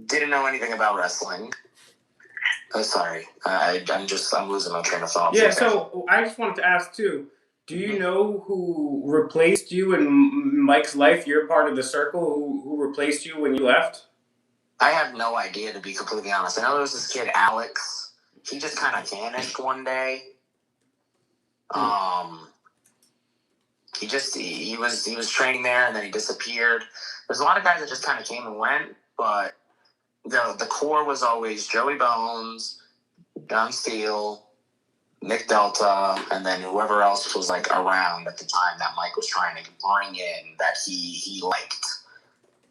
B: Didn't know anything about wrestling. Oh, sorry. I'm losing my train of thought.
A: Yeah, so I just wanted to ask, too, do you know who replaced you in Mike's life? You're part of the circle. Who replaced you when you left?
B: I have no idea, to be completely honest. I know there was this kid, Alex. He just kind of vanished one day. He was training there and then he disappeared. There's a lot of guys that just kind of came and went, but the core was always Joey Bones, John Steele, Nick Delta, and then whoever else was like around at the time that Mike was trying to bring in that he liked.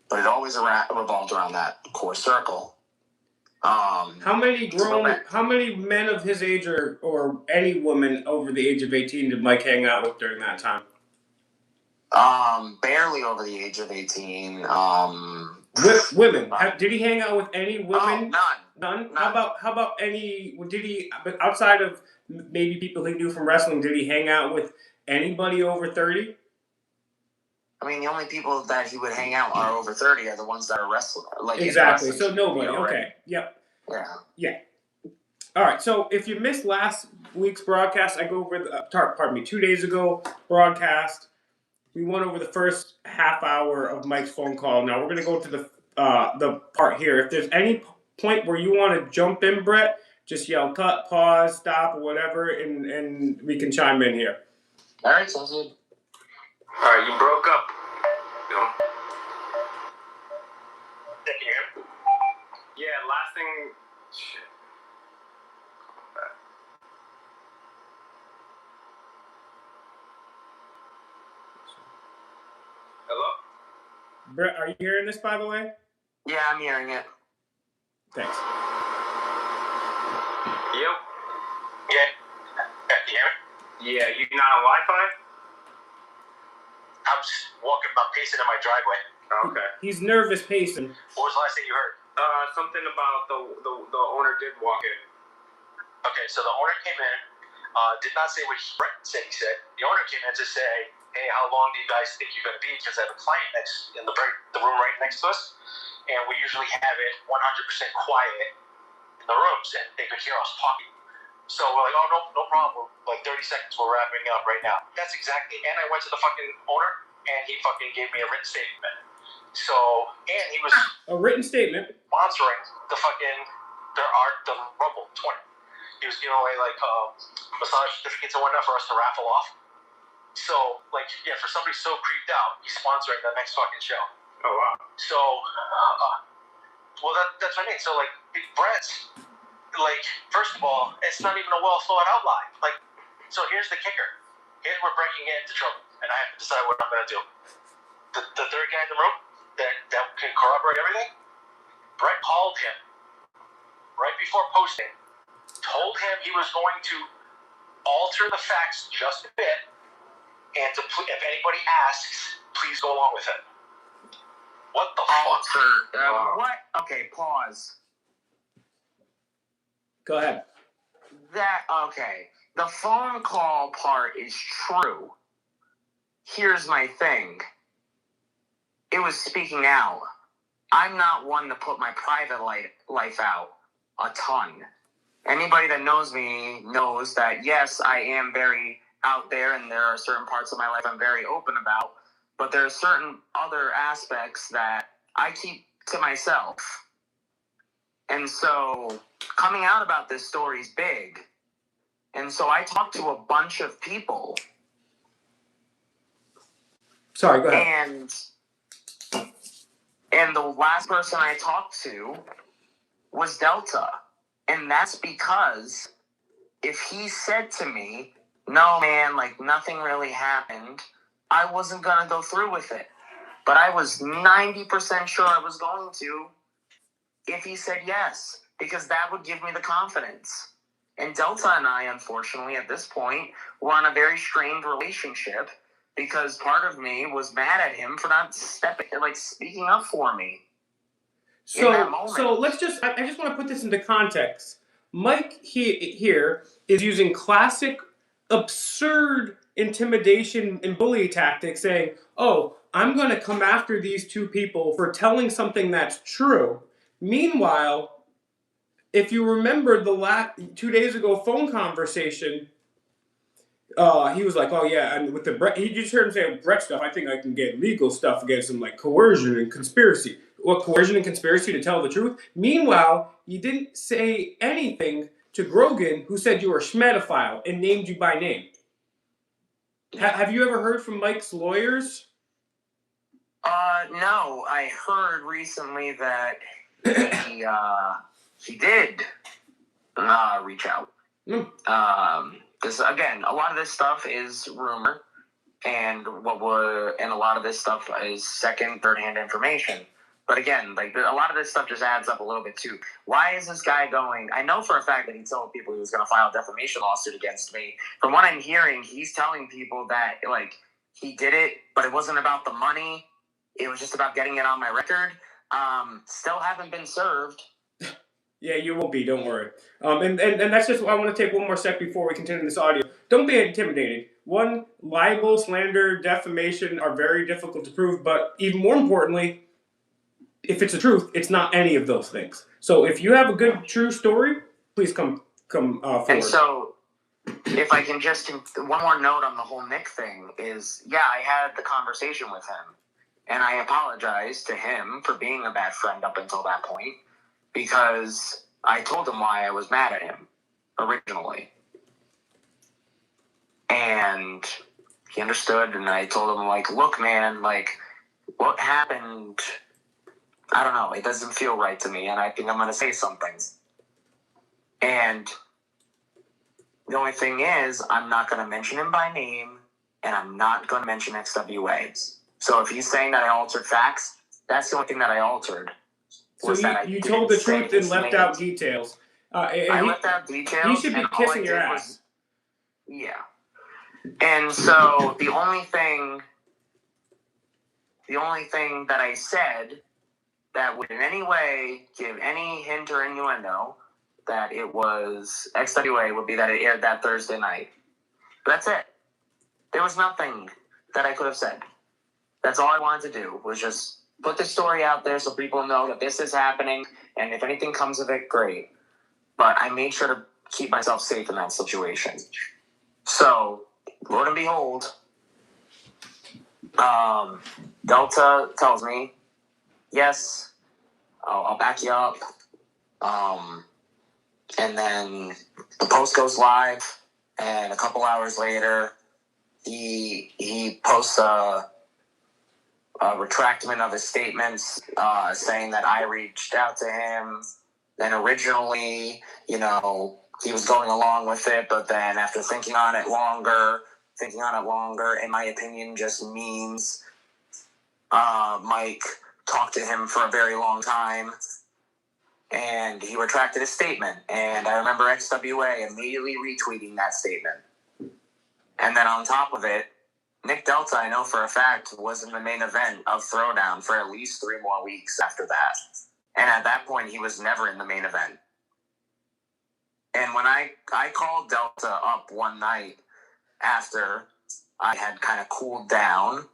B: But it always revolved around that core circle.
A: How many men of his age or any woman over the age of 18 did Mike hang out with during that time?
B: Barely over the age of 18.
A: Women. Did he hang out with any women?
B: Oh,
A: None. How about any? Did he? But outside of maybe people he knew from wrestling, did he hang out with anybody over 30?
B: I mean, the only people that he would hang out are over 30 are the ones that are wrestling. Like
A: exactly. So nobody. Okay. Yep. Yeah. All right. So if you missed last week's broadcast, I go over the 2 days ago broadcast. We went over the first half hour of Mike's phone call. Now we're going to go to the part here. If there's any point where you want to jump in, Brett, just yell cut, pause, stop, or whatever, and we can chime in here.
B: All right, sounds good.
C: All right, you broke up. You know? Can you hear me? Yeah, last thing. Shit. Hello?
A: Brett, are you hearing this, by the way?
B: Yeah, I'm hearing it.
A: Thanks.
C: Yep. Yeah. Can you hear me? Yeah, you not on Wi-Fi? I'm just walking, I'm pacing in my driveway. Okay.
A: He's nervous pacing.
C: What was the last thing you heard? Something about the owner did walk in. Okay, so the owner came in, did not say what Brett said he said. The owner came in to say, hey, how long do you guys think you're going to be? Because I have a client in the room right next to us, and we usually have it 100% quiet in the rooms, and they could hear us talking. So we're like, oh, no problem. Like 30 seconds, we're wrapping up right now. That's exactly, and I went to the fucking owner, and he fucking gave me a written statement. So, and he was...
A: A written statement?
C: Sponsoring the Rumble 20. He was giving away, like, massage certificates and whatnot for us to raffle off. So, like, yeah, for somebody so creeped out, he's sponsoring the next fucking show. Oh, wow. So, well, that's what I mean. So, like, Brett's... Like, first of all, it's not even a well thought out lie. Like, so here's the kicker. Here's where Brett can get into trouble, and I have to decide what I'm going to do. The third guy in the room that can corroborate everything, Brett called him right before posting, told him he was going to alter the facts just a bit, and if anybody asks, please go along with it. What the fuck?
B: What? Okay, pause.
A: Go ahead.
B: Okay. The phone call part is true. Here's my thing. It was speaking out. I'm not one to put my private life out a ton. Anybody that knows me knows that, yes, I am very out there, and there are certain parts of my life I'm very open about, but there are certain other aspects that I keep to myself. And so coming out about this story is big. And so I talked to a bunch of people.
A: Sorry, go ahead.
B: And the last person I talked to was Delta. And that's because if he said to me, no, man, like nothing really happened, I wasn't going to go through with it. But I was 90% sure I was going to if he said yes, because that would give me the confidence. And Delta and I, unfortunately, at this point, were on a very strained relationship because part of me was mad at him for not speaking up for me.
A: So let's I just want to put this into context. Mike here is using classic, absurd intimidation and bully tactics, saying, oh, I'm going to come after these two people for telling something that's true. Meanwhile, if you remember the last 2 days ago phone conversation, he was like, "Oh yeah," and with the Brett, he just heard him say Brett stuff. I think I can get legal stuff against him, like coercion and conspiracy. What coercion and conspiracy to tell the truth? Meanwhile, you didn't say anything to Grogan, who said you were a schmedophile and named you by name. Have you ever heard from Mike's lawyers?
B: No. I heard recently that he did reach out. Because again, a lot of this stuff is rumor, and a lot of this stuff is second, third-hand information. But again, like a lot of this stuff just adds up a little bit too. Why is this guy going? I know for a fact that he told people he was going to file a defamation lawsuit against me. From what I'm hearing, he's telling people that like he did it, but it wasn't about the money. It was just about getting it on my record. Still haven't been served.
A: Yeah, you will be. Don't worry. And that's just. I want to take one more sec before we continue this audio. Don't be intimidated. One, libel, slander, defamation are very difficult to prove, but even more importantly, if it's the truth, it's not any of those things. So if you have a good, true story, please come forward.
B: And so, if I can just one more note on the whole Nick thing is, yeah, I had the conversation with him, and I apologized to him for being a bad friend up until that point, because I told him why I was mad at him originally, and he understood. And I told him, like, look, man, like, what happened? I don't know. It doesn't feel right to me, and I think I'm going to say something. And the only thing is, I'm not going to mention him by name, and I'm not going to mention XWA. So if he's saying that I altered facts, that's the only thing that I altered.
A: So you told the truth and left out details.
B: I left out details.
A: He should be kissing your ass.
B: Yeah. And so the only thing that I said that would in any way give any hint or innuendo that it was XWA would be that it aired that Thursday night. That's it. There was nothing that I could have said. That's all I wanted to do, was just put the story out there so people know that this is happening, and if anything comes of it, great. But I made sure to keep myself safe in that situation. So, Lord and behold, Delta tells me, yes, I'll back you up. And then the post goes live, and a couple hours later, he posts a retractment of his statements, saying that I reached out to him. And originally, he was going along with it, but then after thinking on it longer, in my opinion, just means Mike talked to him for a very long time, and he retracted his statement. And I remember XWA immediately retweeting that statement. And then on top of it, Nick Delta, I know for a fact, was in the main event of Throwdown for at least 3 more weeks after that. And at that point, he was never in the main event. And when I called Delta up one night after I had kind of cooled down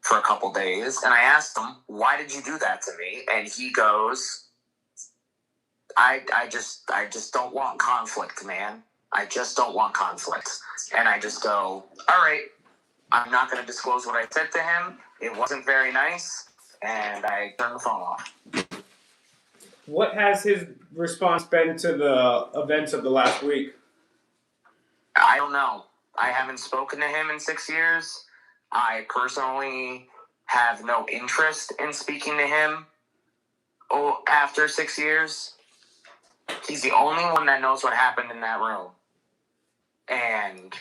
B: for a couple days, and I asked him, why did you do that to me? And he goes, I just don't want conflict, man. I just don't want conflict. And I just go, all right, I'm not going to disclose what I said to him. It wasn't very nice, and I turned the phone off.
A: What has his response been to the events of the last week?
B: I don't know. I haven't spoken to him in 6 years. I personally have no interest in speaking to him after 6 years. He's the only one that knows what happened in that room. And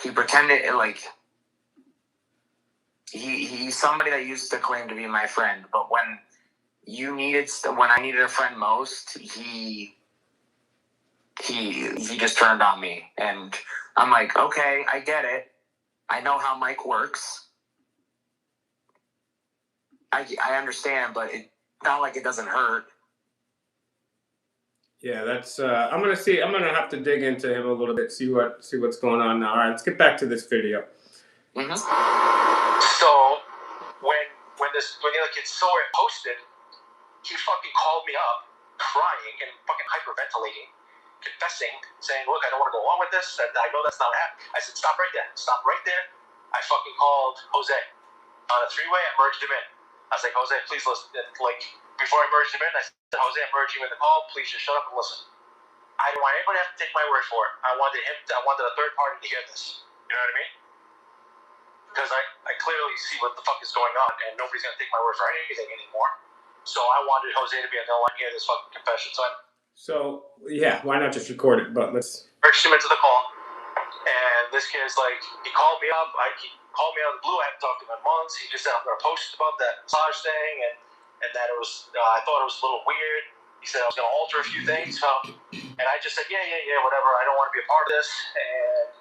B: he pretended like he's somebody that used to claim to be my friend, but when I needed a friend most, he just turned on me. And I'm like, okay, I get it. I know how Mike works. I understand, but it's not like it doesn't hurt.
A: Yeah, that's. I'm gonna have to dig into him a little bit, see what's going on now. All right, let's get back to this video.
B: Mm-hmm.
C: So when the other kid saw it posted, he fucking called me up, crying and fucking hyperventilating, confessing, saying, "Look, I don't want to go along with this. I know that's not what happened." I said, "Stop right there. Stop right there." I fucking called Jose on a 3-way. I merged him in. I was like, "Jose, please listen." Like, before I merged him in, I said, "Jose, I'm merging you in the call. Please just shut up and listen." I don't want anybody to have to take my word for it. I wanted a third party to hear this. You know what I mean? Because I clearly see what the fuck is going on, and nobody's going to take my word for anything anymore. So I wanted Jose to be on the line here, this fucking confession.
A: So, yeah, why not just record it? But let's...
C: Merged him into the call. And this kid's like, he called me up. He called me out of the blue. I hadn't talked to him in months. He just said, I'm going to post about that massage thing. And that it was, I thought it was a little weird. He said I was going to alter a few things. And I just said, yeah, whatever. I don't want to be a part of this. And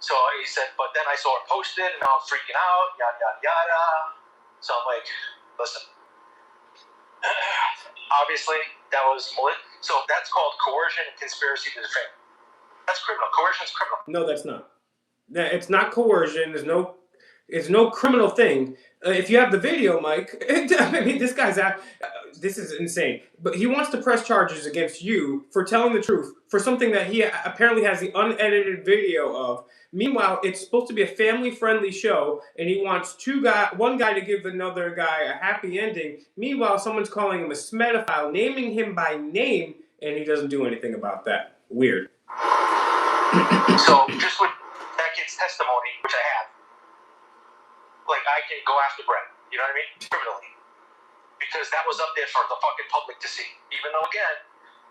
C: So he said, but then I saw it posted, and I was freaking out, yada, yada, yada. So I'm like, listen, obviously, that was so that's called coercion and conspiracy to defame. That's criminal. Coercion is criminal.
A: No, that's not. It's not coercion. It's no criminal thing. If you have the video, Mike, I mean, this guy's this is insane. But he wants to press charges against you for telling the truth for something that he apparently has the unedited video of. Meanwhile, it's supposed to be a family-friendly show, and he wants one guy to give another guy a happy ending. Meanwhile, someone's calling him a smedophile, naming him by name, and he doesn't do anything about that. Weird.
C: So, just with that kid's testimony, which I have, like, I can go after Brett, you know what I mean? Criminally. Because that was up there for the fucking public to see. Even though, again,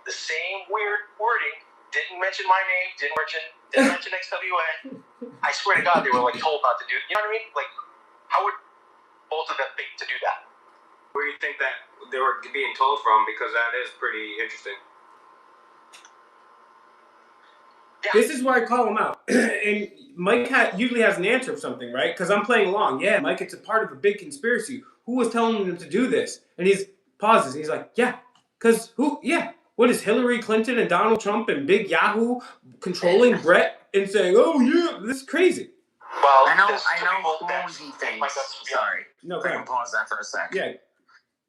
C: the same weird wording didn't mention my name, didn't mention XWA. I swear to God, they were, like, told not to do it. You know what I mean? Like, how would both of them think to do that?
D: Where do you think that they were being told from? Because that is pretty interesting.
C: Yeah.
A: This is where I call him out. And Mike usually has an answer of something, right? Because I'm playing along. Yeah, Mike, it's a part of a big conspiracy. Who was telling him to do this? And he pauses. And he's like, yeah, because who? Yeah. What is Hillary Clinton and Donald Trump and Big Yahoo controlling Brett and saying, oh, yeah, this is crazy?
B: Well, I know who he thinks. Sorry.
A: No,
B: go ahead. Pause that for a sec.
A: Yeah.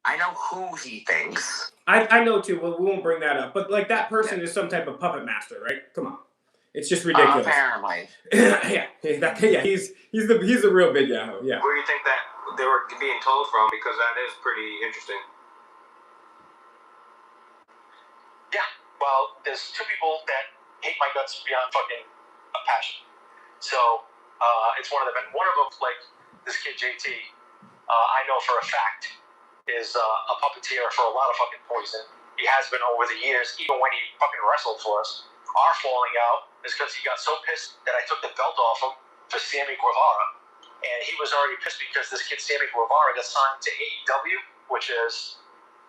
B: I know who he thinks.
A: I know, too. Well, we won't bring that up. But, like, that person is some type of puppet master, right? Come on. It's just ridiculous.
B: Apparently.
A: Yeah, he's the real Big Yahoo. Yeah.
D: Where do you think that they were being told from? Because that is pretty interesting.
C: Yeah. Well, there's two people that hate my guts beyond fucking a passion. So it's one of them. And one of them, like this kid JT, I know for a fact is a puppeteer for a lot of fucking poison. He has been over the years, even when he fucking wrestled for us. Our falling out is because he got so pissed that I took the belt off him for Sammy Guevara. And he was already pissed because this kid, Sammy Guevara, got signed to AEW, which is,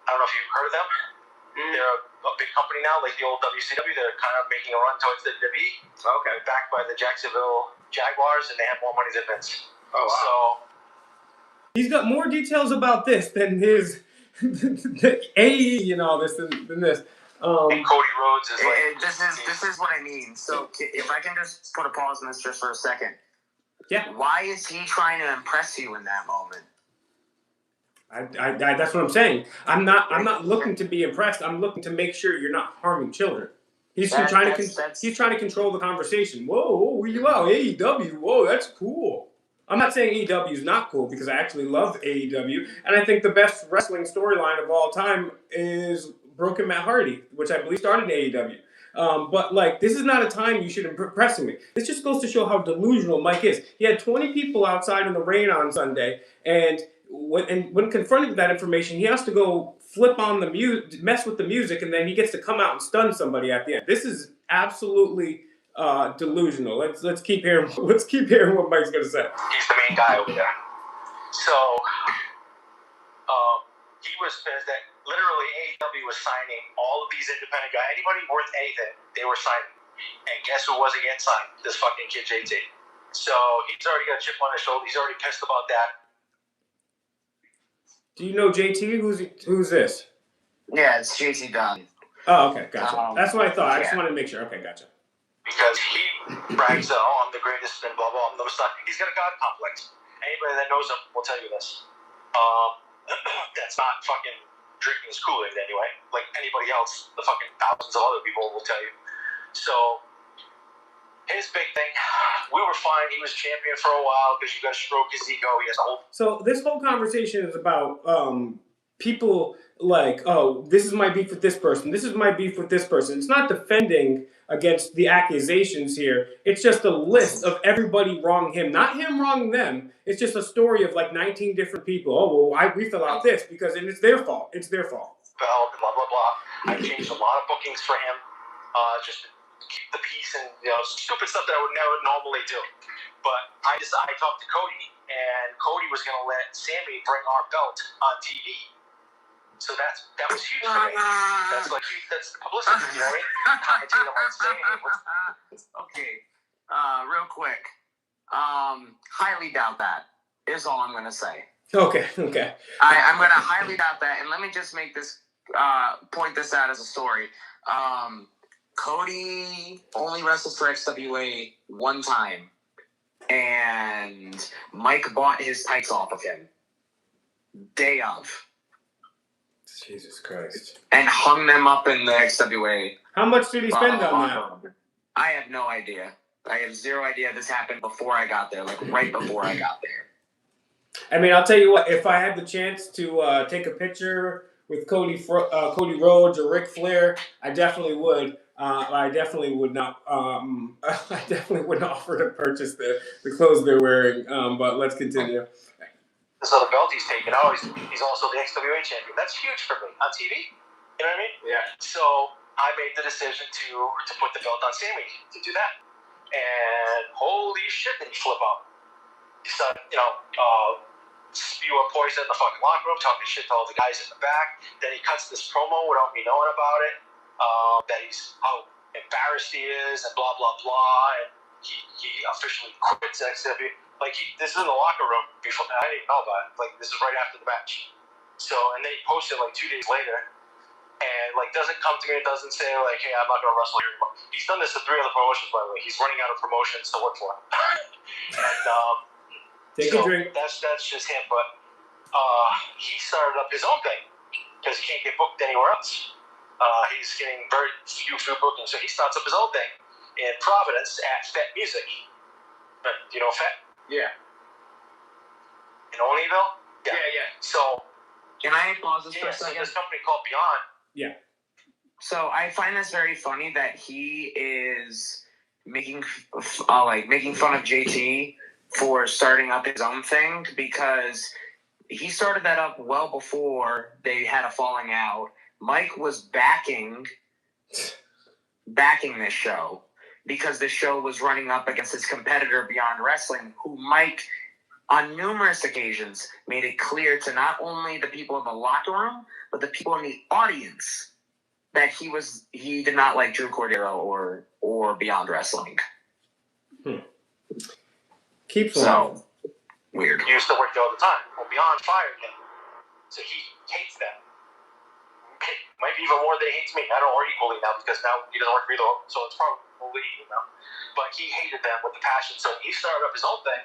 C: I don't know if you've heard of them. They're a big company now, like the old WCW. They're kind of making a run towards the WWE.
D: Okay.
C: Backed by the Jacksonville Jaguars, and they have more money than Vince.
D: Oh, wow.
C: So
A: he's got more details about this than his AE and all this than this.
C: And Cody Rhodes is like...
B: This is what I mean. So if I can just put a pause on this just for a second.
A: Yeah.
B: Why is he trying to impress you in that moment?
A: That's what I'm saying. I'm not looking to be impressed. I'm looking to make sure you're not harming children. He's trying to control the conversation. Whoa, AEW. Whoa, that's cool. I'm not saying AEW is not cool because I actually love AEW, and I think the best wrestling storyline of all time is Broken Matt Hardy, which I believe started in AEW. But, like, this is not a time you should impress me. This just goes to show how delusional Mike is. He had 20 people outside in the rain on Sunday, and when confronted with that information, he has to go flip on the music, mess with the music, and then he gets to come out and stun somebody at the end. This is absolutely delusional. Let's keep hearing what Mike's gonna say.
C: He's the main guy over there. So he was pissed that literally AEW was signing all of these independent guys. Anybody worth anything, they were signing. And guess who wasn't getting signed? This fucking kid JT. So he's already got a chip on his shoulder. He's already pissed about that.
A: Do you know JT? Who's this?
B: Yeah, it's JT Dunn.
A: Oh, okay, gotcha. That's what I thought. I just wanted to make sure. Okay, gotcha.
C: Because he brags, I'm the greatest and blah, blah, blah. He's got a God complex. Anybody that knows him will tell you this. That's not fucking drinking his Kool-Aid anyway. Like anybody else, the fucking thousands of other people will tell you. So his big thing, we were fine. He was champion for a while because you got to stroke his ego. He has a whole...
A: So this whole conversation is about people like, oh, this is my beef with this person. This is my beef with this person. It's not defending against the accusations here. It's just a list of everybody wronging him. Not him wronging them. It's just a story of like 19 different people. Oh, well, we fill out this because and it's their fault. It's their fault.
C: Blah, blah, blah. I changed a lot of bookings for him just to keep the peace and stupid stuff that I would never normally do. But I talked to Cody, and Cody was going to let Sammy bring our belt on TV. So that was huge for me. That's publicity, you know what I mean? Commentator on stage.
B: Okay. real quick. Highly doubt that is all I'm going to say.
A: Okay.
B: I'm going to highly doubt that, and let me just make this point this out as a story. Cody only wrestled for XWA one time, and Mike bought his tights off of him day of.
A: Jesus Christ.
B: And hung them up in the XWA.
A: How much did he spend on that?
B: I have no idea. I have zero idea this happened before I got there, like right before I got there.
A: I mean, I'll tell you what, if I had the chance to take a picture with Cody Rhodes or Ric Flair, I definitely would. I definitely would not. I definitely wouldn't offer to purchase the clothes they're wearing. But let's continue.
C: This other belt he's taken out, he's also the XWA champion. That's huge for me on TV. You know what I mean?
D: Yeah.
C: So I made the decision to put the belt on Sammy to do that. And holy shit, did he flip out. He started, spew of poison in the fucking locker room, talking shit to all the guys in the back. Then he cuts this promo without me knowing about it. That he's how embarrassed he is and blah, blah, blah. And he officially quits XW. This is in the locker room before I didn't even know about it. This is right after the match. So, and then he posted 2 days later, and doesn't come to me and doesn't say hey, I'm not gonna wrestle here anymore. He's done this to 3 other promotions, by the way. He's running out of promotions to work for. And
A: Take a drink.
C: That's just him. But he started up his own thing because he can't get booked anywhere else. He's getting very few bookings, so he starts up his own thing in Providence at Fet Music. Do you know Fet?
D: Yeah.
C: In Olneyville?
D: Yeah.
C: So,
B: can I pause this for a
C: so
B: second?
C: this company called Beyond.
A: Yeah.
B: So I find this very funny that he is making fun of JT for starting up his own thing, because he started that up well before they had a falling out. Mike was backing this show because the show was running up against his competitor Beyond Wrestling, who Mike on numerous occasions made it clear to not only the people in the locker room, but the people in the audience that he did not like Drew Cordero or Beyond Wrestling.
A: Keep
B: so weird.
C: He used to work there all the time. Well, Beyond fired him, so he hates them. Maybe even more than he hates me. I don't work equally now because now he doesn't work for either, so it's probably equal now. But he hated them with the passion, so he started up his own thing.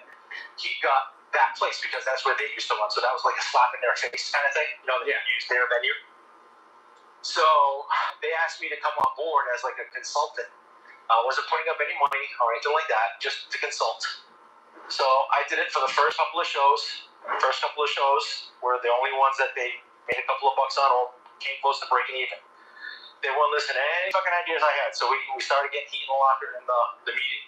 C: He got that place because that's where they used to run, so that was like a slap in their face kind of thing. They used their venue. So they asked me to come on board as a consultant. I wasn't putting up any money or anything like that, just to consult. So I did it for the first couple of shows. First couple of shows were the only ones that they made a couple of bucks on or came close to breaking even. They weren't listening to any fucking ideas I had, so we started getting heat in the locker in the meeting.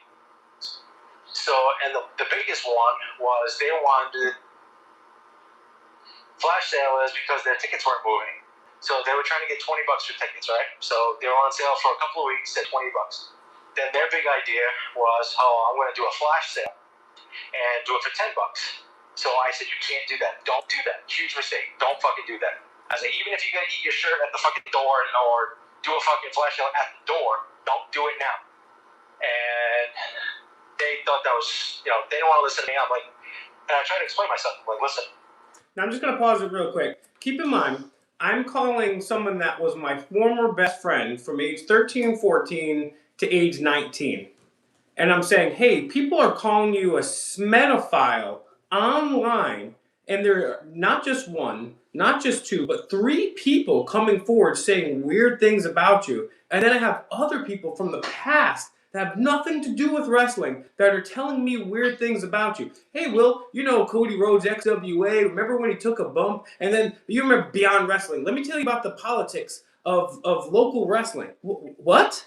C: So, and the biggest one was they wanted flash sale is because their tickets weren't moving. So they were trying to get $20 for tickets, right? So they were on sale for a couple of weeks at $20. Then their big idea was, I'm going to do a flash sale and do it for $10. So I said, you can't do that. Don't do that. Huge mistake. Don't fucking do that. I said, even if you're going to eat your shirt at the fucking door or do a fucking flash sale at the door, don't do it now. And they thought that was, they didn't want to listen to me. I'm like, and I tried to explain myself. I'm like, listen.
A: Now I'm just going to pause it real quick. Keep in mind, I'm calling someone that was my former best friend from age 13, 14 to age 19. And I'm saying, hey, people are calling you a smedophile online, and there are not just one, not just two, but 3 people coming forward saying weird things about you. And then I have other people from the past that have nothing to do with wrestling that are telling me weird things about you. Hey, Will, Cody Rhodes, XWA, remember when he took a bump? And then you remember Beyond Wrestling. Let me tell you about the politics of local wrestling. What?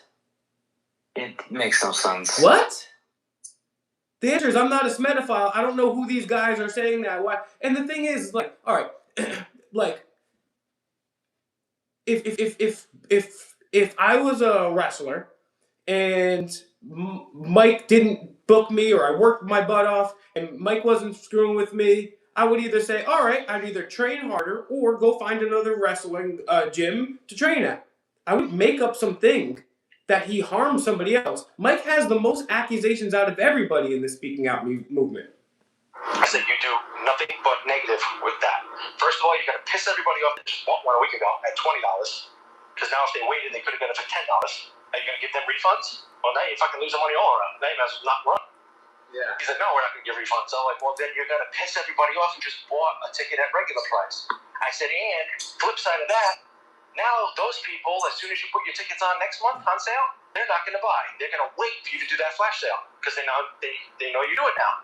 B: It makes no sense.
A: What? The answer is I'm not a smedophile. I don't know who these guys are saying that. Why? And the thing is, all right, if I was a wrestler and Mike didn't book me or I worked my butt off and Mike wasn't screwing with me, I would either say, all right, I'd either train harder or go find another wrestling gym to train at. I would make up something that he harmed somebody else. Mike has the most accusations out of everybody in the speaking out movement.
C: I said, you do nothing but negative with that. First of all, you're going to piss everybody off that just bought one a week ago at $20. Because now if they waited, they could have got it for $10. Are you going to give them refunds? Well, now you're fucking losing money all around. Now you might as well not run.
D: Yeah.
C: He said, no, we're not going to give refunds. I'm like, well, then you're going to piss everybody off who just bought a ticket at regular price. I said, and flip side of that, now those people, as soon as you put your tickets on next month on sale, they're not going to buy. They're going to wait for you to do that flash sale because they know you do it now.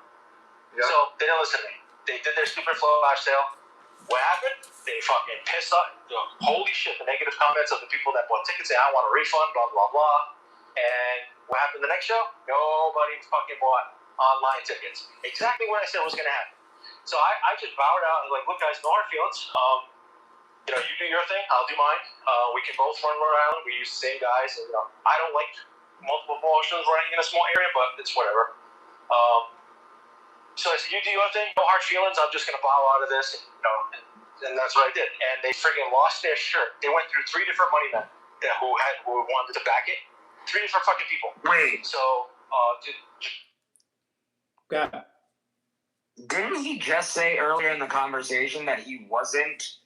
C: Yeah. So they didn't listen to me. They did their stupid flash sale. What happened? They fucking pissed off. Holy shit, the negative comments of the people that bought tickets say, I want a refund, blah, blah, blah. And what happened the next show? Nobody fucking bought online tickets. Exactly what I said was going to happen. So I just bowed out and like, look, guys, no hard feelings. You do your thing, I'll do mine. We can both run Rhode Island. We use the same guys. And, I don't like multiple promotions running in a small area, but it's whatever. So I said, you do your thing, no hard feelings. I'm just going to bow out of this. And that's what I did. And they friggin' lost their shirt. They went through 3 different money men who wanted to back it. 3 different fucking people.
B: Wait.
C: So,
A: Got it.
B: Didn't he just say earlier in the conversation that he wasn't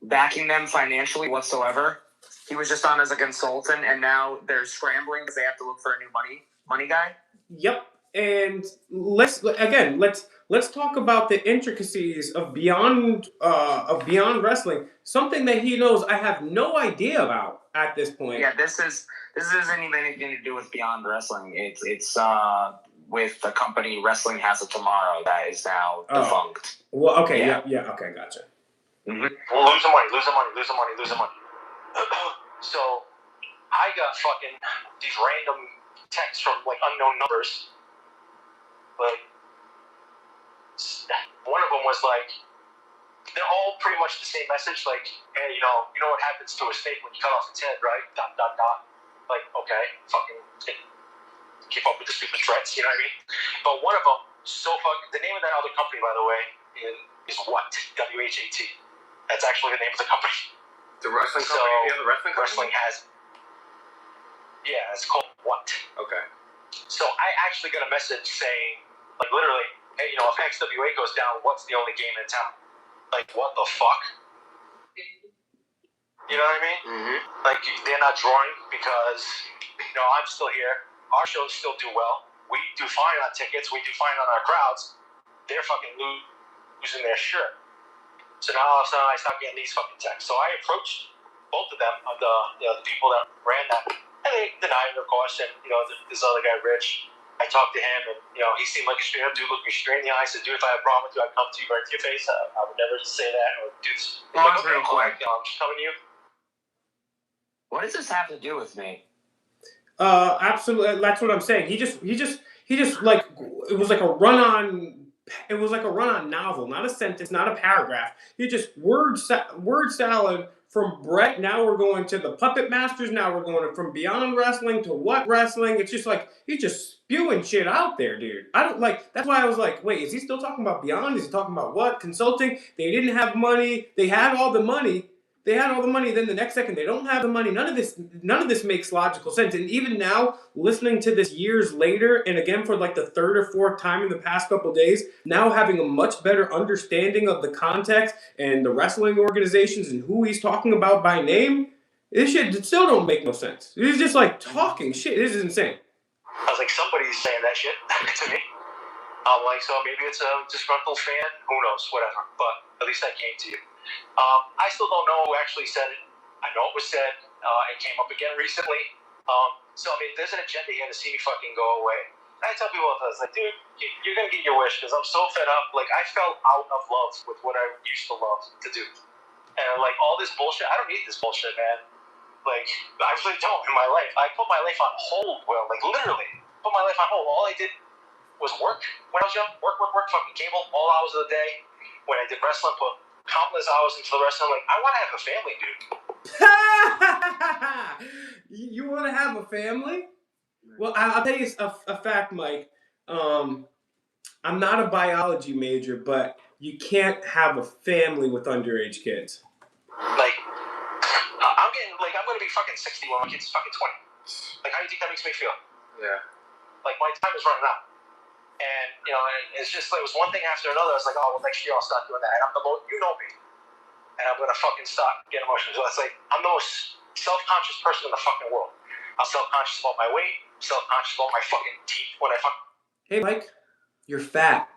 B: backing them financially whatsoever? He was just on as a consultant, and now they're scrambling because they have to look for a new money guy?
A: Yep. And let's talk about the intricacies of Beyond Wrestling. Something that he knows I have no idea about at this point.
B: Yeah, this isn't even anything to do with Beyond Wrestling. It's with the company Wrestling Has a Tomorrow that is now defunct.
A: Well, okay, yeah, okay, gotcha.
C: Mm-hmm. Well, losing money. So I got fucking these random texts from like unknown numbers. Like, one of them was like, they're all pretty much the same message. Like, hey, you know what happens to a snake when you cut off its head, right? ... Like, okay, fucking keep up with the stupid threats, you know what I mean? But one of them, the name of that other company, by the way, is What? WHAT. That's actually the name of the company.
D: The wrestling company? You have the wrestling company?
C: Wrestling has. Yeah, it's called What?
D: Okay.
C: So I actually got a message saying, like, literally, hey, if XWA goes down, what's the only game in town? Like, what the fuck? You know what I mean? Mm-hmm. Like, they're not drawing because, I'm still here. Our shows still do well. We do fine on tickets. We do fine on our crowds. They're fucking losing their shirt. So now all of a sudden I start getting these fucking texts. So I approached both of them, the people that ran that, and they denied it, of course. And this other guy, Rich, I talked to him, and he seemed like a straight up dude, looked me straight in the eye. I said, dude, if I have a problem with you, I'd come to you right to your face. I would never say that or do this.
B: Real quick.
C: I'm just coming to you.
B: What does this have to do with me?
A: Absolutely. That's what I'm saying. He just like, it was like a run-on novel, not a sentence, not a paragraph. He just word salad from Brett. Now we're going to the Puppet Masters. Now we're going from Beyond Wrestling to What Wrestling. It's just like, he's just spewing shit out there, dude. I don't like, that's why I was like, wait, is he still talking about Beyond? Is he talking about what? Consulting? They didn't have money. They had all the money. Then the next second they don't have the money. None of this makes logical sense. And even now, listening to this years later, and again for like the 3rd or 4th time in the past couple of days, now having a much better understanding of the context and the wrestling organizations and who he's talking about by name, this shit still don't make no sense. He's just like talking shit. This is insane.
C: I was like, somebody's saying that shit to me. I'm like, so maybe it's a disgruntled fan. Who knows? Whatever. But at least that came to you. I still don't know who actually said it. I know it was said. It came up again recently. So, I mean, there's an agenda here to see me fucking go away. And I tell people all the time, like, dude, you're going to get your wish because I'm so fed up. Like, I fell out of love with what I used to love to do. And, like, all this bullshit, I don't need this bullshit, man. Like, I really don't in my life. I put my life on hold, Will. Like, literally, put my life on hold. All I did was work when I was young. Work, fucking cable, all hours of the day. When I did wrestling, put countless hours into the wrestling. Like, I want to have a family, dude.
A: You want to have a family? Well, I'll tell you a fact, Mike. I'm not a biology major, but you can't have a family with underage kids.
C: Like, I'm going to be fucking 60 when my kid's fucking 20. Like, how do you think that makes me feel?
D: Yeah.
C: Like, my time is running out. And, you know, and it's just, like, it was one thing after another. I was like, oh, well, next year I'll start doing that. And you know me. And I'm going to fucking start getting emotional. So it's like, I'm the most self-conscious person in the fucking world. I'm self-conscious about my weight. I'm self-conscious about my fucking teeth when I fucking...
A: Hey, Mike, you're fat.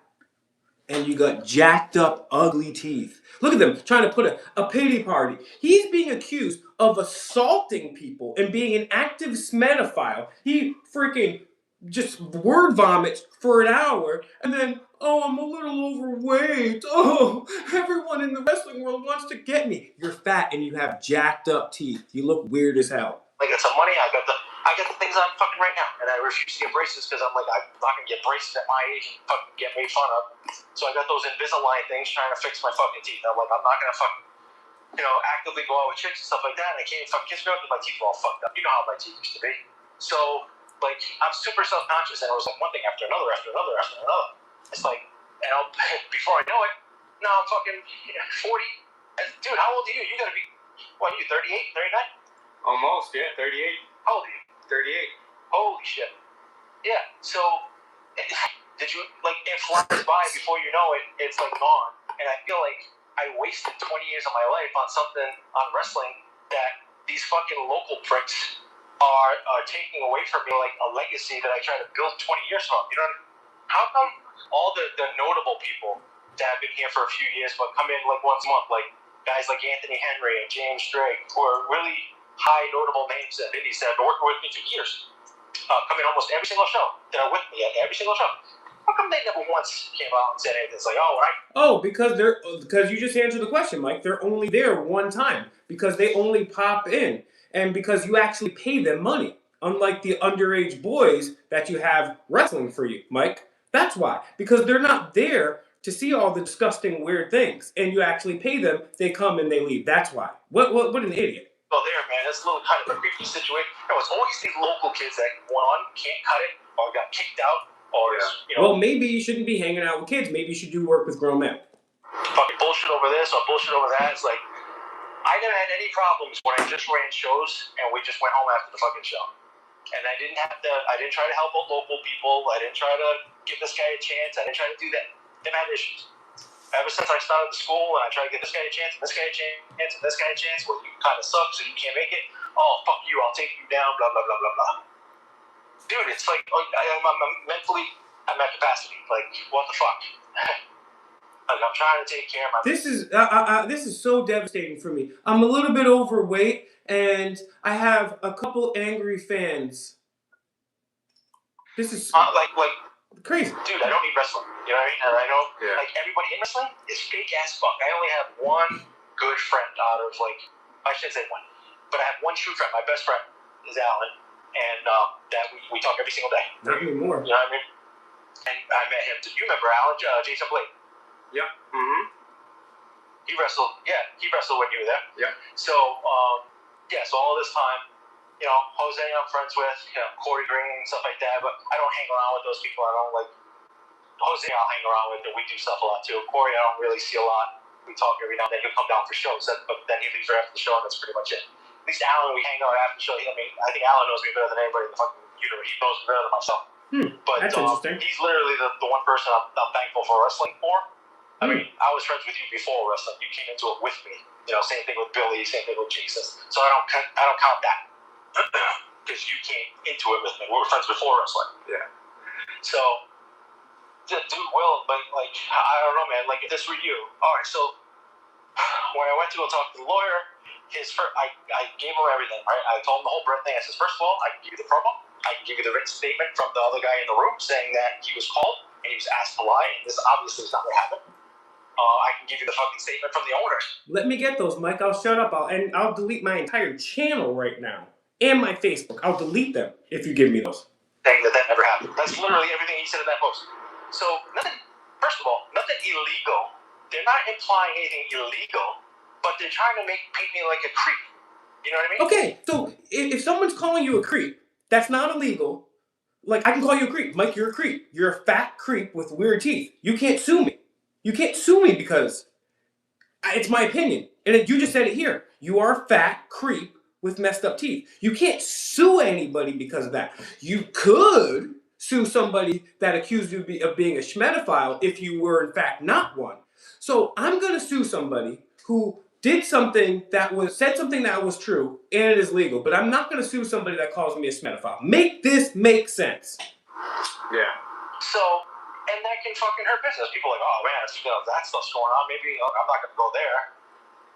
A: And you got jacked up, ugly teeth. Look at them trying to put a pity party. He's being accused of assaulting people and being an active smetophile. He freaking just word vomits for an hour and then, oh, I'm a little overweight. Oh, everyone in the wrestling world wants to get me. You're fat and you have jacked up teeth. You look weird as hell.
C: Like, it's some money. I got the things I'm fucking right now, and I refuse to get braces because I'm like, I'm not gonna get braces at my age and fucking get made fun of. So I got those Invisalign things trying to fix my fucking teeth. I'm like, I'm not gonna fucking, you know, actively go out with chicks and stuff like that. And I can't fucking kiss girls because my teeth are all fucked up. You know how my teeth used to be. So, like, I'm super self-conscious, and it was like one thing after another, after another, after another. It's like, and before I know it, now I'm fucking 40. Dude, how old are you? You gotta be, what, are you 38, 39?
D: Almost, yeah, 38.
C: How old are you?
D: 38.
C: Holy shit. Yeah, so, did you, like, it flies by before you know it, it's, like, gone. And I feel like I wasted 20 years of my life on something, on wrestling, that these fucking local pricks are taking away from me, like, a legacy that I tried to build 20 years from. You know what I mean? How come all the notable people that have been here for a few years but come in, like, once a month, like, guys like Anthony Henry and James Drake, who are really high notable names in indies that have been working with me for years, come in almost every single show, that are with me at every single show. How come they never once came out and said anything? It's like,
A: Because you just answered the question, Mike. They're only there one time because they only pop in, and because you actually pay them money, unlike the underage boys that you have wrestling for you, Mike. That's why, because they're not there to see all the disgusting, weird things, and you actually pay them. They come and they leave. That's why. What an idiot.
C: Oh, there, man. That's a little kind of a creepy situation. You know, it's always these local kids that, one, can't cut it, or got kicked out, or, you know.
A: Well, maybe you shouldn't be hanging out with kids. Maybe you should do work with grown men.
C: Fucking bullshit over this or bullshit over that. It's like, I never had any problems when I just ran shows and we just went home after the fucking show. And I didn't try to help out local people. I didn't try to give this guy a chance. I didn't try to do that. Never had issues. Ever since I started the school and I tried to give this guy a chance, and this guy a chance, and this guy a chance, well, you kind of suck, so you can't make it. Oh, fuck you, I'll take you down, blah, blah, blah, blah, blah. Dude, it's like, I'm mentally at my capacity. Like, what the fuck? Like, I'm trying to take care of my...
A: This is so devastating for me. I'm a little bit overweight, and I have a couple angry fans. This is... crazy.
C: Dude, I don't need wrestling. You know what I mean? And I know, like, everybody in wrestling is fake as fuck. I only have one good friend out of, like, I shouldn't say one, but I have one true friend. My best friend is Alan, and that we talk every single day.
A: Not anymore.
C: You know what I mean? And I met him. You remember Alan, Jason Blake?
D: Yeah. Mm-hmm.
C: He wrestled when you were there.
D: Yeah.
C: So, so all this time, you know, Jose I'm friends with, you know, Corey Green and stuff like that, but I don't hang around with those people. I don't, like, Jose I'll hang around with, and we do stuff a lot too. Corey I don't really see a lot. We talk every now and then. He'll come down for shows, but then he leaves right after the show, and that's pretty much it. At least Alan, we hang out after the show. I mean, I think Alan knows me better than anybody in the fucking universe. He knows me better than myself. But
A: that's interesting.
C: He's literally the one person I'm thankful for wrestling for. I mean, I was friends with you before wrestling. You came into it with me. You know, same thing with Billy, same thing with Jason. So I don't count that because you came into it with me. We were friends before wrestling.
D: Yeah.
C: So, dude, Will, like, I don't know, man. Like, if this were you, all right. So when I went to go talk to the lawyer, I gave him everything. Right? I told him the whole Brett thing. I said, first of all, I can give you the promo. I can give you the written statement from the other guy in the room saying that he was called and he was asked to lie, and this obviously is not what happened. I can give you the fucking statement from the owner.
A: Let me get those, Mike. I'll shut up. I'll delete my entire channel right now. And my Facebook. I'll delete them if you give me those.
C: Saying that never happened. That's literally everything he said in that post. So, first of all, nothing illegal. They're not implying anything illegal, but they're trying to paint me like a creep. You know what I mean?
A: Okay, so if someone's calling you a creep, that's not illegal. Like, I can call you a creep. Mike, you're a creep. You're a fat creep with weird teeth. You can't sue me. You can't sue me because it's my opinion. And you just said it here. You are a fat creep with messed up teeth. You can't sue anybody because of that. You could sue somebody that accused you of being a schmedophile if you were in fact not one. So I'm going to sue somebody who did something said something that was true and it is legal, but I'm not going to sue somebody that calls me a schmedophile. Make this make sense.
D: Yeah.
C: So, and that can fucking hurt business. People are like, oh man, that stuff's going on. Maybe I'm not going to go there.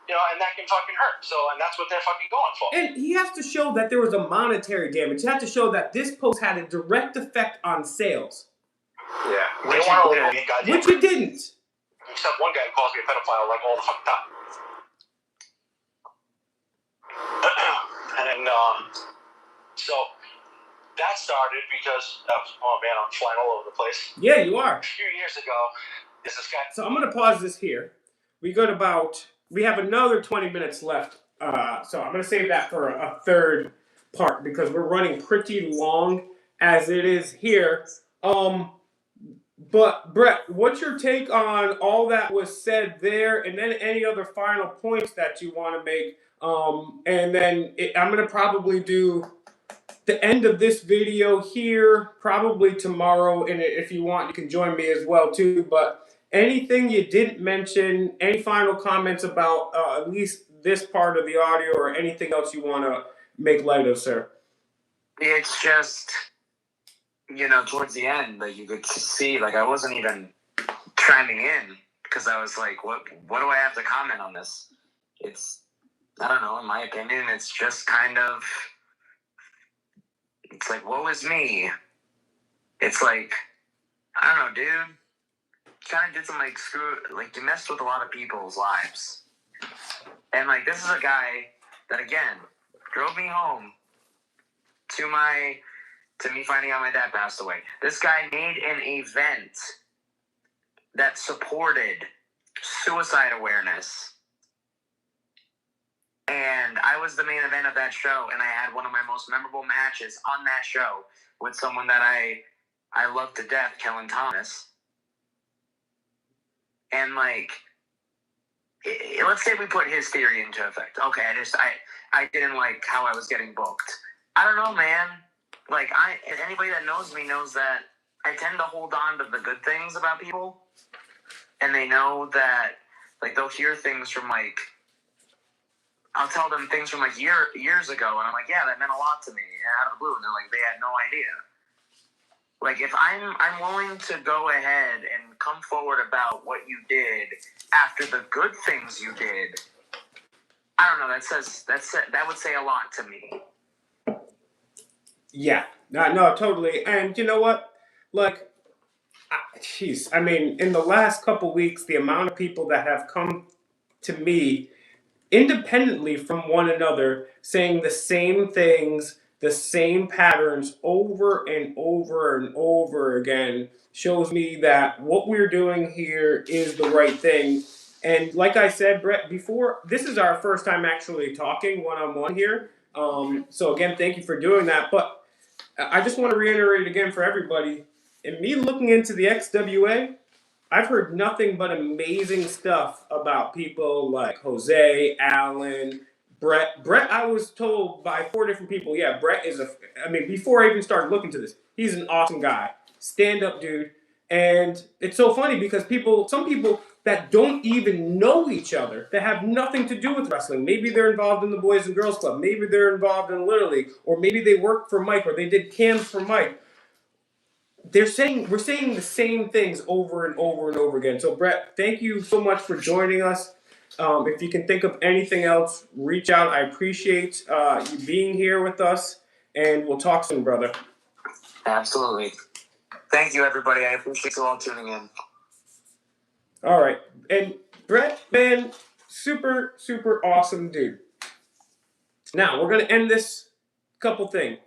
C: And that can fucking hurt. So, and that's what they're fucking going for.
A: And he has to show that there was a monetary damage. He has to show that this post had a direct effect on sales.
D: Yeah.
C: Which
A: it didn't.
C: Except one guy who calls me a pedophile like all the fucking time. And so that started because oh man, I'm flying all over the place.
A: Yeah, you are.
C: A few years ago, is this guy.
A: So I'm gonna pause this here. We have another 20 minutes left. So I'm gonna save that for a third part because we're running pretty long as it is here. But Brett, what's your take on all that was said there, and then any other final points that you want to make? And then I'm going to probably do the end of this video here, probably tomorrow, and if you want, you can join me as well too. But anything you didn't mention, any final comments about at least this part of the audio, or anything else you want to make light of, sir?
B: It's just, towards the end, you could see, I wasn't even chiming in because I was like, what do I have to comment on this? It's, I don't know, in my opinion, it's just kind of, it's like, woe is me. It's like, I don't know, dude. Kind of did some, you messed with a lot of people's lives. And, this is a guy that, again, drove me home to me finding out my dad passed away. This guy made an event that supported suicide awareness. And I was the main event of that show, and I had one of my most memorable matches on that show with someone that I love to death, Kellen Thomas. And, let's say we put his theory into effect. Okay, I didn't like how I was getting booked. I don't know, man. Anybody that knows me knows that I tend to hold on to the good things about people. And they know that, they'll hear things from, I'll tell them things from, years ago. And I'm like, yeah, that meant a lot to me. And out of the blue. And they're like, they had no idea. If I'm willing to go ahead and come forward about what you did after the good things you did, I don't know, that would say a lot to me.
A: Yeah, no, totally. And you know what? I mean, in the last couple weeks, the amount of people that have come to me independently from one another saying the same things, the same patterns over and over and over again shows me that what we're doing here is the right thing. And like I said, Brett, before, this is our first time actually talking one-on-one here. So again, thank you for doing that. But I just want to reiterate again for everybody, in me looking into the XWA, I've heard nothing but amazing stuff about people like Jose, Alan, Brett. Brett, I was told by 4 different people, yeah, Brett is before I even started looking to this, he's an awesome guy. Stand-up dude. And it's so funny because some people that don't even know each other, that have nothing to do with wrestling. Maybe they're involved in the Boys and Girls Club. Maybe they're involved in Little League. Or maybe they work for Mike, or they did cams for Mike. We're saying the same things over and over and over again. So, Brett, thank you so much for joining us. If you can think of anything else, reach out. I appreciate you being here with us, and we'll talk soon, brother.
B: Absolutely. Thank you, everybody. I appreciate you all tuning in.
A: All right. And Brett, man, super, super awesome dude. Now, we're going to end this couple thing.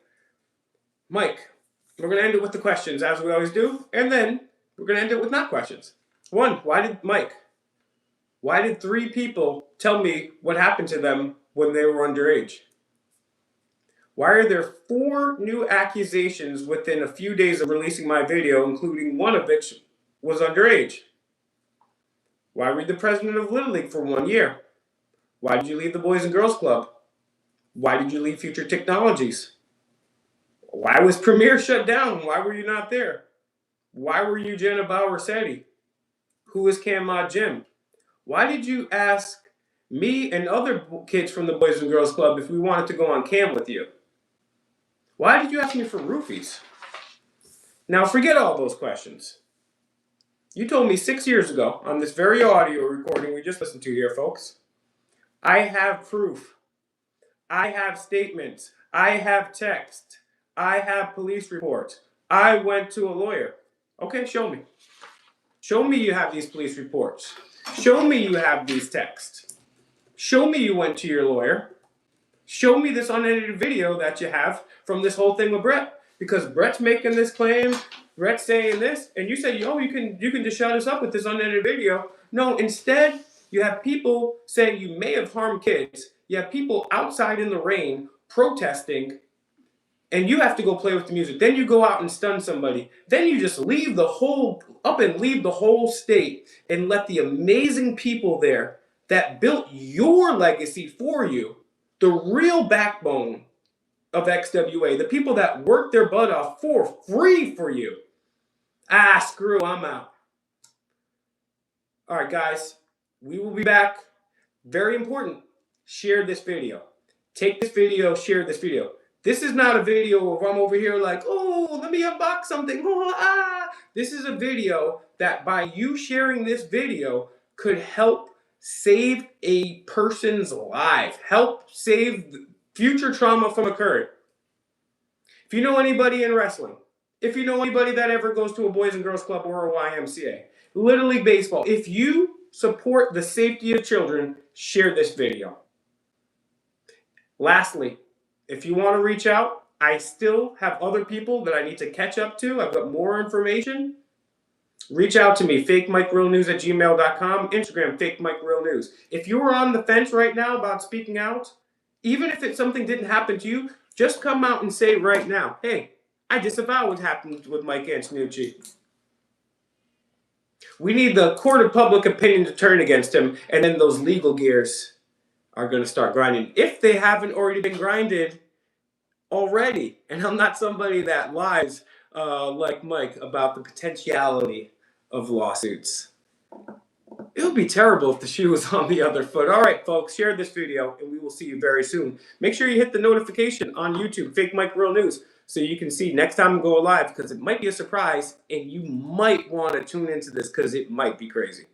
A: Mike, we're going to end it with the questions, as we always do. And then we're going to end it with not questions. 1, why did 3 people tell me what happened to them when they were underage? Why are there 4 new accusations within a few days of releasing my video, including one of which was underage? Why were you the president of Little League for 1 year? Why did you leave the Boys and Girls Club? Why did you leave Future Technologies? Why was Premiere shut down? Why were you not there? Why were you Jenna Bauer-Setti? Who is Cam Mod Jim? Why did you ask me and other kids from the Boys and Girls Club if we wanted to go on cam with you? Why did you ask me for roofies? Now forget all those questions. You told me 6 years ago on this very audio recording we just listened to here, folks. I have proof. I have statements. I have text. I have police reports. I went to a lawyer. Okay, show me. Show me you have these police reports. Show me you have these texts. Show me you went to your lawyer. Show me this unedited video that you have from this whole thing with Brett. Because Brett's making this claim, Brett's saying this, and you say, yo, you can just shut us up with this unedited video. No, instead, you have people saying you may have harmed kids. You have people outside in the rain protesting, and you have to go play with the music. Then you go out and stun somebody. Then you just leave the whole state and let the amazing people there that built your legacy for you, the real backbone of XWA, the people that worked their butt off for free for you. Screw, I'm out. All right, guys, we will be back. Very important, share this video. Take this video, share this video. This is not a video where I'm over here like, oh, let me unbox something. This is a video that by you sharing this video could help save a person's life, help save future trauma from occurring. If you know anybody in wrestling, if you know anybody that ever goes to a Boys and Girls Club or a YMCA, Little League Baseball, if you support the safety of children, share this video. Lastly, if you want to reach out, I still have other people that I need to catch up to. I've got more information. Reach out to me, fakemikerealnews@gmail.com, Instagram, fakemikerealnews. If you're on the fence right now about speaking out, even if something didn't happen to you, just come out and say right now, hey, I disavow what happened with Mike Antonucci. We need the court of public opinion to turn against him, and then those legal gears are going to start grinding. If they haven't already been grinded already. And I'm not somebody that lies like Mike about the potentiality of lawsuits. It would be terrible if the shoe was on the other foot. All right, folks, share this video, and we will see you very soon. Make sure you hit the notification on YouTube, Fake Mike Real News, so you can see next time we go live, because it might be a surprise, and you might want to tune into this because it might be crazy.